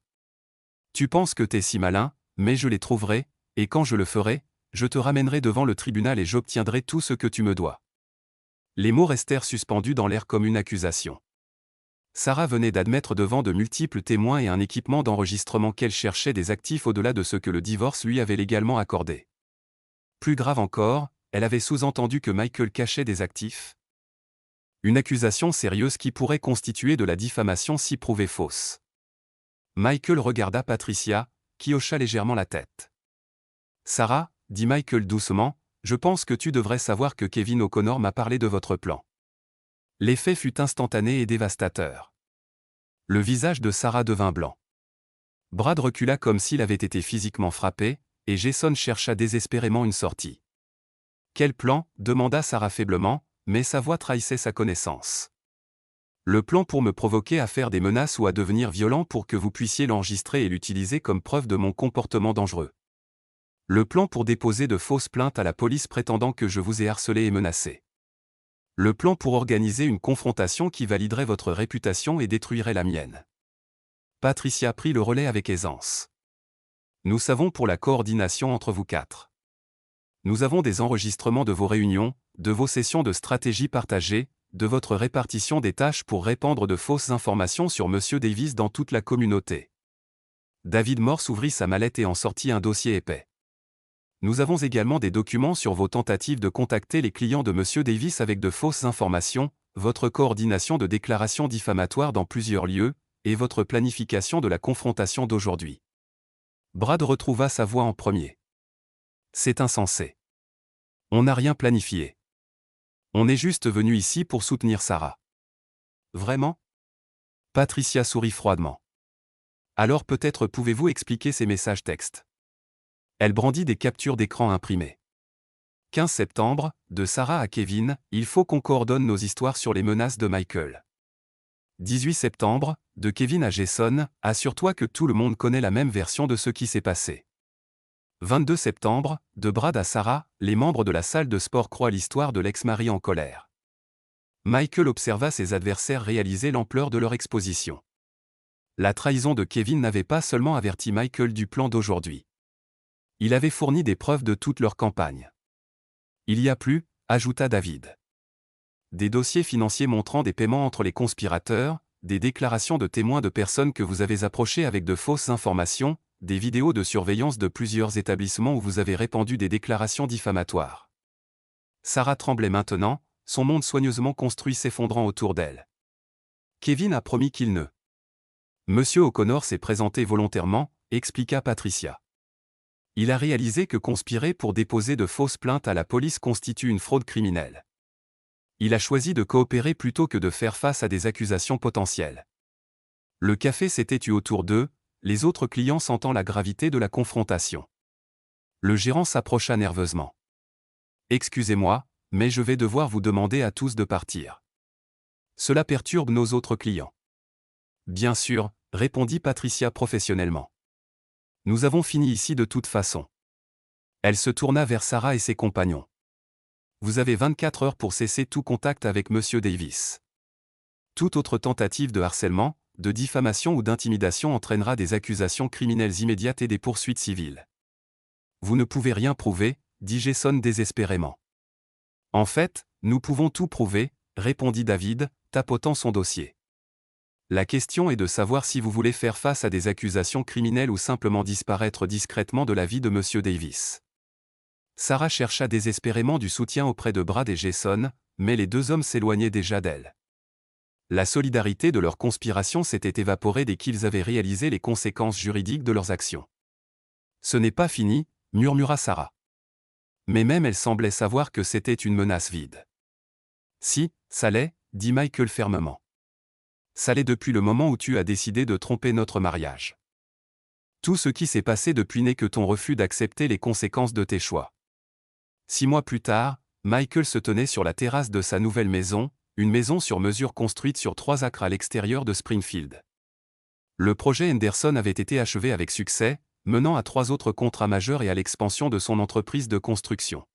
S2: Tu penses que t'es si malin, mais je les trouverai, et quand je le ferai, je te ramènerai devant le tribunal et j'obtiendrai tout ce que tu me dois. » Les mots restèrent suspendus dans l'air comme une accusation. Sarah venait d'admettre devant de multiples témoins et un équipement d'enregistrement qu'elle cherchait des actifs au-delà de ce que le divorce lui avait légalement accordé. Plus grave encore, elle avait sous-entendu que Michael cachait des actifs. Une accusation sérieuse qui pourrait constituer de la diffamation si prouvée fausse. Michael regarda Patricia, qui hocha légèrement la tête. « Sarah, » dit Michael doucement, « je pense que tu devrais savoir que Kevin O'Connor m'a parlé de votre plan. » L'effet fut instantané et dévastateur. Le visage de Sarah devint blanc. Brad recula comme s'il avait été physiquement frappé, et Jason chercha désespérément une sortie. « Quel plan » demanda Sarah faiblement, mais sa voix trahissait sa connaissance. « Le plan pour me provoquer à faire des menaces ou à devenir violent pour que vous puissiez l'enregistrer et l'utiliser comme preuve de mon comportement dangereux. Le plan pour déposer de fausses plaintes à la police prétendant que je vous ai harcelé et menacé. Le plan pour organiser une confrontation qui validerait votre réputation et détruirait la mienne. » Patricia prit le relais avec aisance. « Nous savons pour la coordination entre vous 4. Nous avons des enregistrements de vos réunions, de vos sessions de stratégie partagée, de votre répartition des tâches pour répandre de fausses informations sur Monsieur Davis dans toute la communauté. » David Morse ouvrit sa mallette et en sortit un dossier épais. « Nous avons également des documents sur vos tentatives de contacter les clients de Monsieur Davis avec de fausses informations, votre coordination de déclarations diffamatoires dans plusieurs lieux, et votre planification de la confrontation d'aujourd'hui. » Brad retrouva sa voix en premier. « C'est insensé. On n'a rien planifié. On est juste venu ici pour soutenir Sarah. Vraiment? Patricia sourit froidement. Alors peut-être pouvez-vous expliquer ces messages textes. Elle brandit des captures d'écran imprimées. 15 septembre, de Sarah à Kevin, il faut qu'on coordonne nos histoires sur les menaces de Michael. 18 septembre, de Kevin à Jason, assure-toi que tout le monde connaît la même version de ce qui s'est passé. 22 septembre, de Brad à Sarah, les membres de la salle de sport croient l'histoire de l'ex-mari en colère. Michael observa ses adversaires réaliser l'ampleur de leur exposition. La trahison de Kevin n'avait pas seulement averti Michael du plan d'aujourd'hui. Il avait fourni des preuves de toute leur campagne. Il y a plus, ajouta David. Des dossiers financiers montrant des paiements entre les conspirateurs, des déclarations de témoins de personnes que vous avez approchées avec de fausses informations, des vidéos de surveillance de plusieurs établissements où vous avez répandu des déclarations diffamatoires. Sarah tremblait maintenant, son monde soigneusement construit s'effondrant autour d'elle. Kevin a promis qu'il ne. Monsieur O'Connor s'est présenté volontairement, expliqua Patricia. Il a réalisé que conspirer pour déposer de fausses plaintes à la police constitue une fraude criminelle. Il a choisi de coopérer plutôt que de faire face à des accusations potentielles. Le café s'était tu autour d'eux, les autres clients sentant la gravité de la confrontation. Le gérant s'approcha nerveusement. « Excusez-moi, mais je vais devoir vous demander à tous de partir. Cela perturbe nos autres clients. » « Bien sûr, » répondit Patricia professionnellement. « Nous avons fini ici de toute façon. » Elle se tourna vers Sarah et ses compagnons. « Vous avez 24 heures pour cesser tout contact avec Monsieur Davis. Toute autre tentative de harcèlement, de diffamation ou d'intimidation entraînera des accusations criminelles immédiates et des poursuites civiles. » « Vous ne pouvez rien prouver, » dit Jason désespérément. « En fait, nous pouvons tout prouver, » répondit David, tapotant son dossier. La question est de savoir si vous voulez faire face à des accusations criminelles ou simplement disparaître discrètement de la vie de Monsieur Davis. Sarah chercha désespérément du soutien auprès de Brad et Jason, mais les deux hommes s'éloignaient déjà d'elle. La solidarité de leur conspiration s'était évaporée dès qu'ils avaient réalisé les conséquences juridiques de leurs actions. « Ce n'est pas fini, » murmura Sarah. Mais même elle semblait savoir que c'était une menace vide. « Si, ça l'est, » dit Michael fermement. Ça l'est depuis le moment où tu as décidé de tromper notre mariage. Tout ce qui s'est passé depuis n'est que ton refus d'accepter les conséquences de tes choix. 6 mois plus tard, Michael se tenait sur la terrasse de sa nouvelle maison, une maison sur mesure construite sur 3 acres à l'extérieur de Springfield. Le projet Henderson avait été achevé avec succès, menant à 3 autres contrats majeurs et à l'expansion de son entreprise de construction.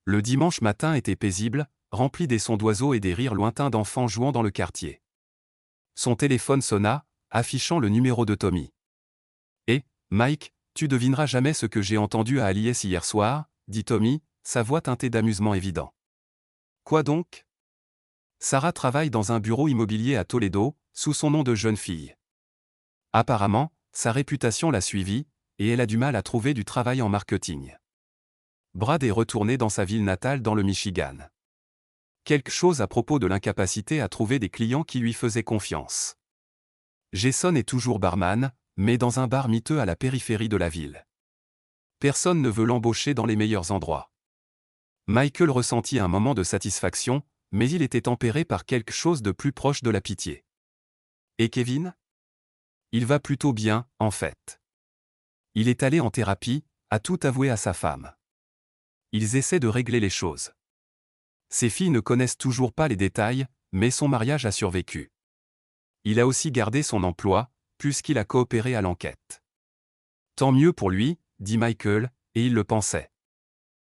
S2: Le dimanche matin était paisible, rempli des sons d'oiseaux et des rires lointains d'enfants jouant dans le quartier. Son téléphone sonna, affichant le numéro de Tommy. « Eh, Mike, tu devineras jamais ce que j'ai entendu à Alice hier soir, » dit Tommy, sa voix teintée d'amusement évident. « Quoi donc ? » Sarah travaille dans un bureau immobilier à Toledo, sous son nom de jeune fille. Apparemment, sa réputation l'a suivie, et elle a du mal à trouver du travail en marketing. Brad est retourné dans sa ville natale dans le Michigan. Quelque chose à propos de l'incapacité à trouver des clients qui lui faisaient confiance. Jason est toujours barman, mais dans un bar miteux à la périphérie de la ville. Personne ne veut l'embaucher dans les meilleurs endroits. Michael ressentit un moment de satisfaction, mais il était tempéré par quelque chose de plus proche de la pitié. Et Kevin ? Il va plutôt bien, en fait. Il est allé en thérapie, a tout avoué à sa femme. Ils essaient de régler les choses. Ses filles ne connaissent toujours pas les détails, mais son mariage a survécu. Il a aussi gardé son emploi, puisqu'il a coopéré à l'enquête. Tant mieux pour lui, dit Michael, et il le pensait.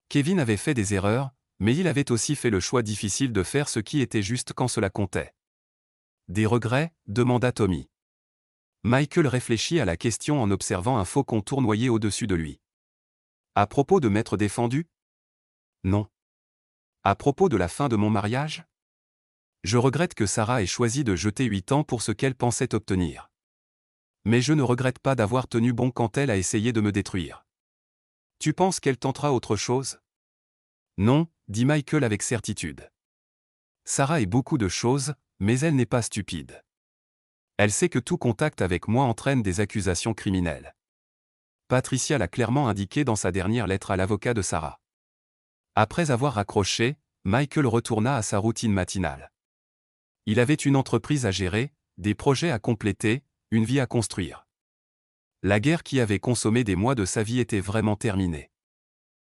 S2: Kevin avait fait des erreurs, mais il avait aussi fait le choix difficile de faire ce qui était juste quand cela comptait. Des regrets ? Demanda Tommy. Michael réfléchit à la question en observant un faucon tournoyer au-dessus de lui. À propos de m'être défendu ? Non. À propos de la fin de mon mariage ? Je regrette que Sarah ait choisi de jeter 8 ans pour ce qu'elle pensait obtenir. Mais je ne regrette pas d'avoir tenu bon quand elle a essayé de me détruire. Tu penses qu'elle tentera autre chose ? Non, dit Michael avec certitude. Sarah est beaucoup de choses, mais elle n'est pas stupide. Elle sait que tout contact avec moi entraîne des accusations criminelles. Patricia l'a clairement indiqué dans sa dernière lettre à l'avocat de Sarah. Après avoir raccroché, Michael retourna à sa routine matinale. Il avait une entreprise à gérer, des projets à compléter, une vie à construire. La guerre qui avait consommé des mois de sa vie était vraiment terminée.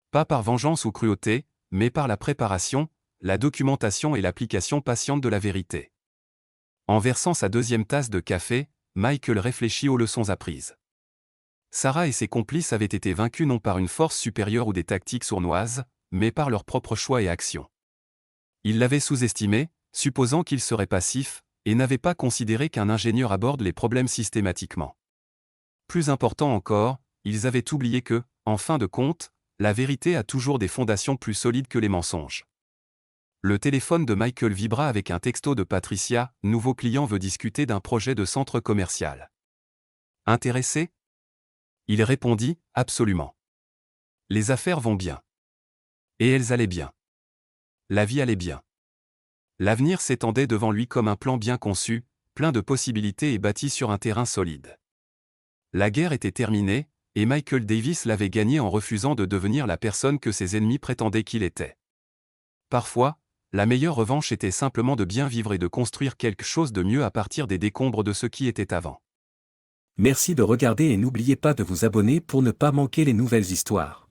S2: Pas par vengeance ou cruauté, mais par la préparation, la documentation et l'application patiente de la vérité. En versant sa deuxième tasse de café, Michael réfléchit aux leçons apprises. Sarah et ses complices avaient été vaincus non par une force supérieure ou des tactiques sournoises, mais par leurs propres choix et actions. Ils l'avaient sous-estimé, supposant qu'il serait passif, et n'avaient pas considéré qu'un ingénieur aborde les problèmes systématiquement. Plus important encore, ils avaient oublié que, en fin de compte, la vérité a toujours des fondations plus solides que les mensonges. Le téléphone de Michael vibra avec un texto de Patricia, nouveau client veut discuter d'un projet de centre commercial. Intéressé ? Il répondit, absolument. Les affaires vont bien. Et elles allaient bien. La vie allait bien. L'avenir s'étendait devant lui comme un plan bien conçu, plein de possibilités et bâti sur un terrain solide. La guerre était terminée, et Michael Davis l'avait gagnée en refusant de devenir la personne que ses ennemis prétendaient qu'il était. Parfois, la meilleure revanche était simplement de bien vivre et de construire quelque chose de mieux à partir des décombres de ce qui était avant.
S3: Merci de regarder et n'oubliez pas de vous abonner pour ne pas manquer les nouvelles histoires.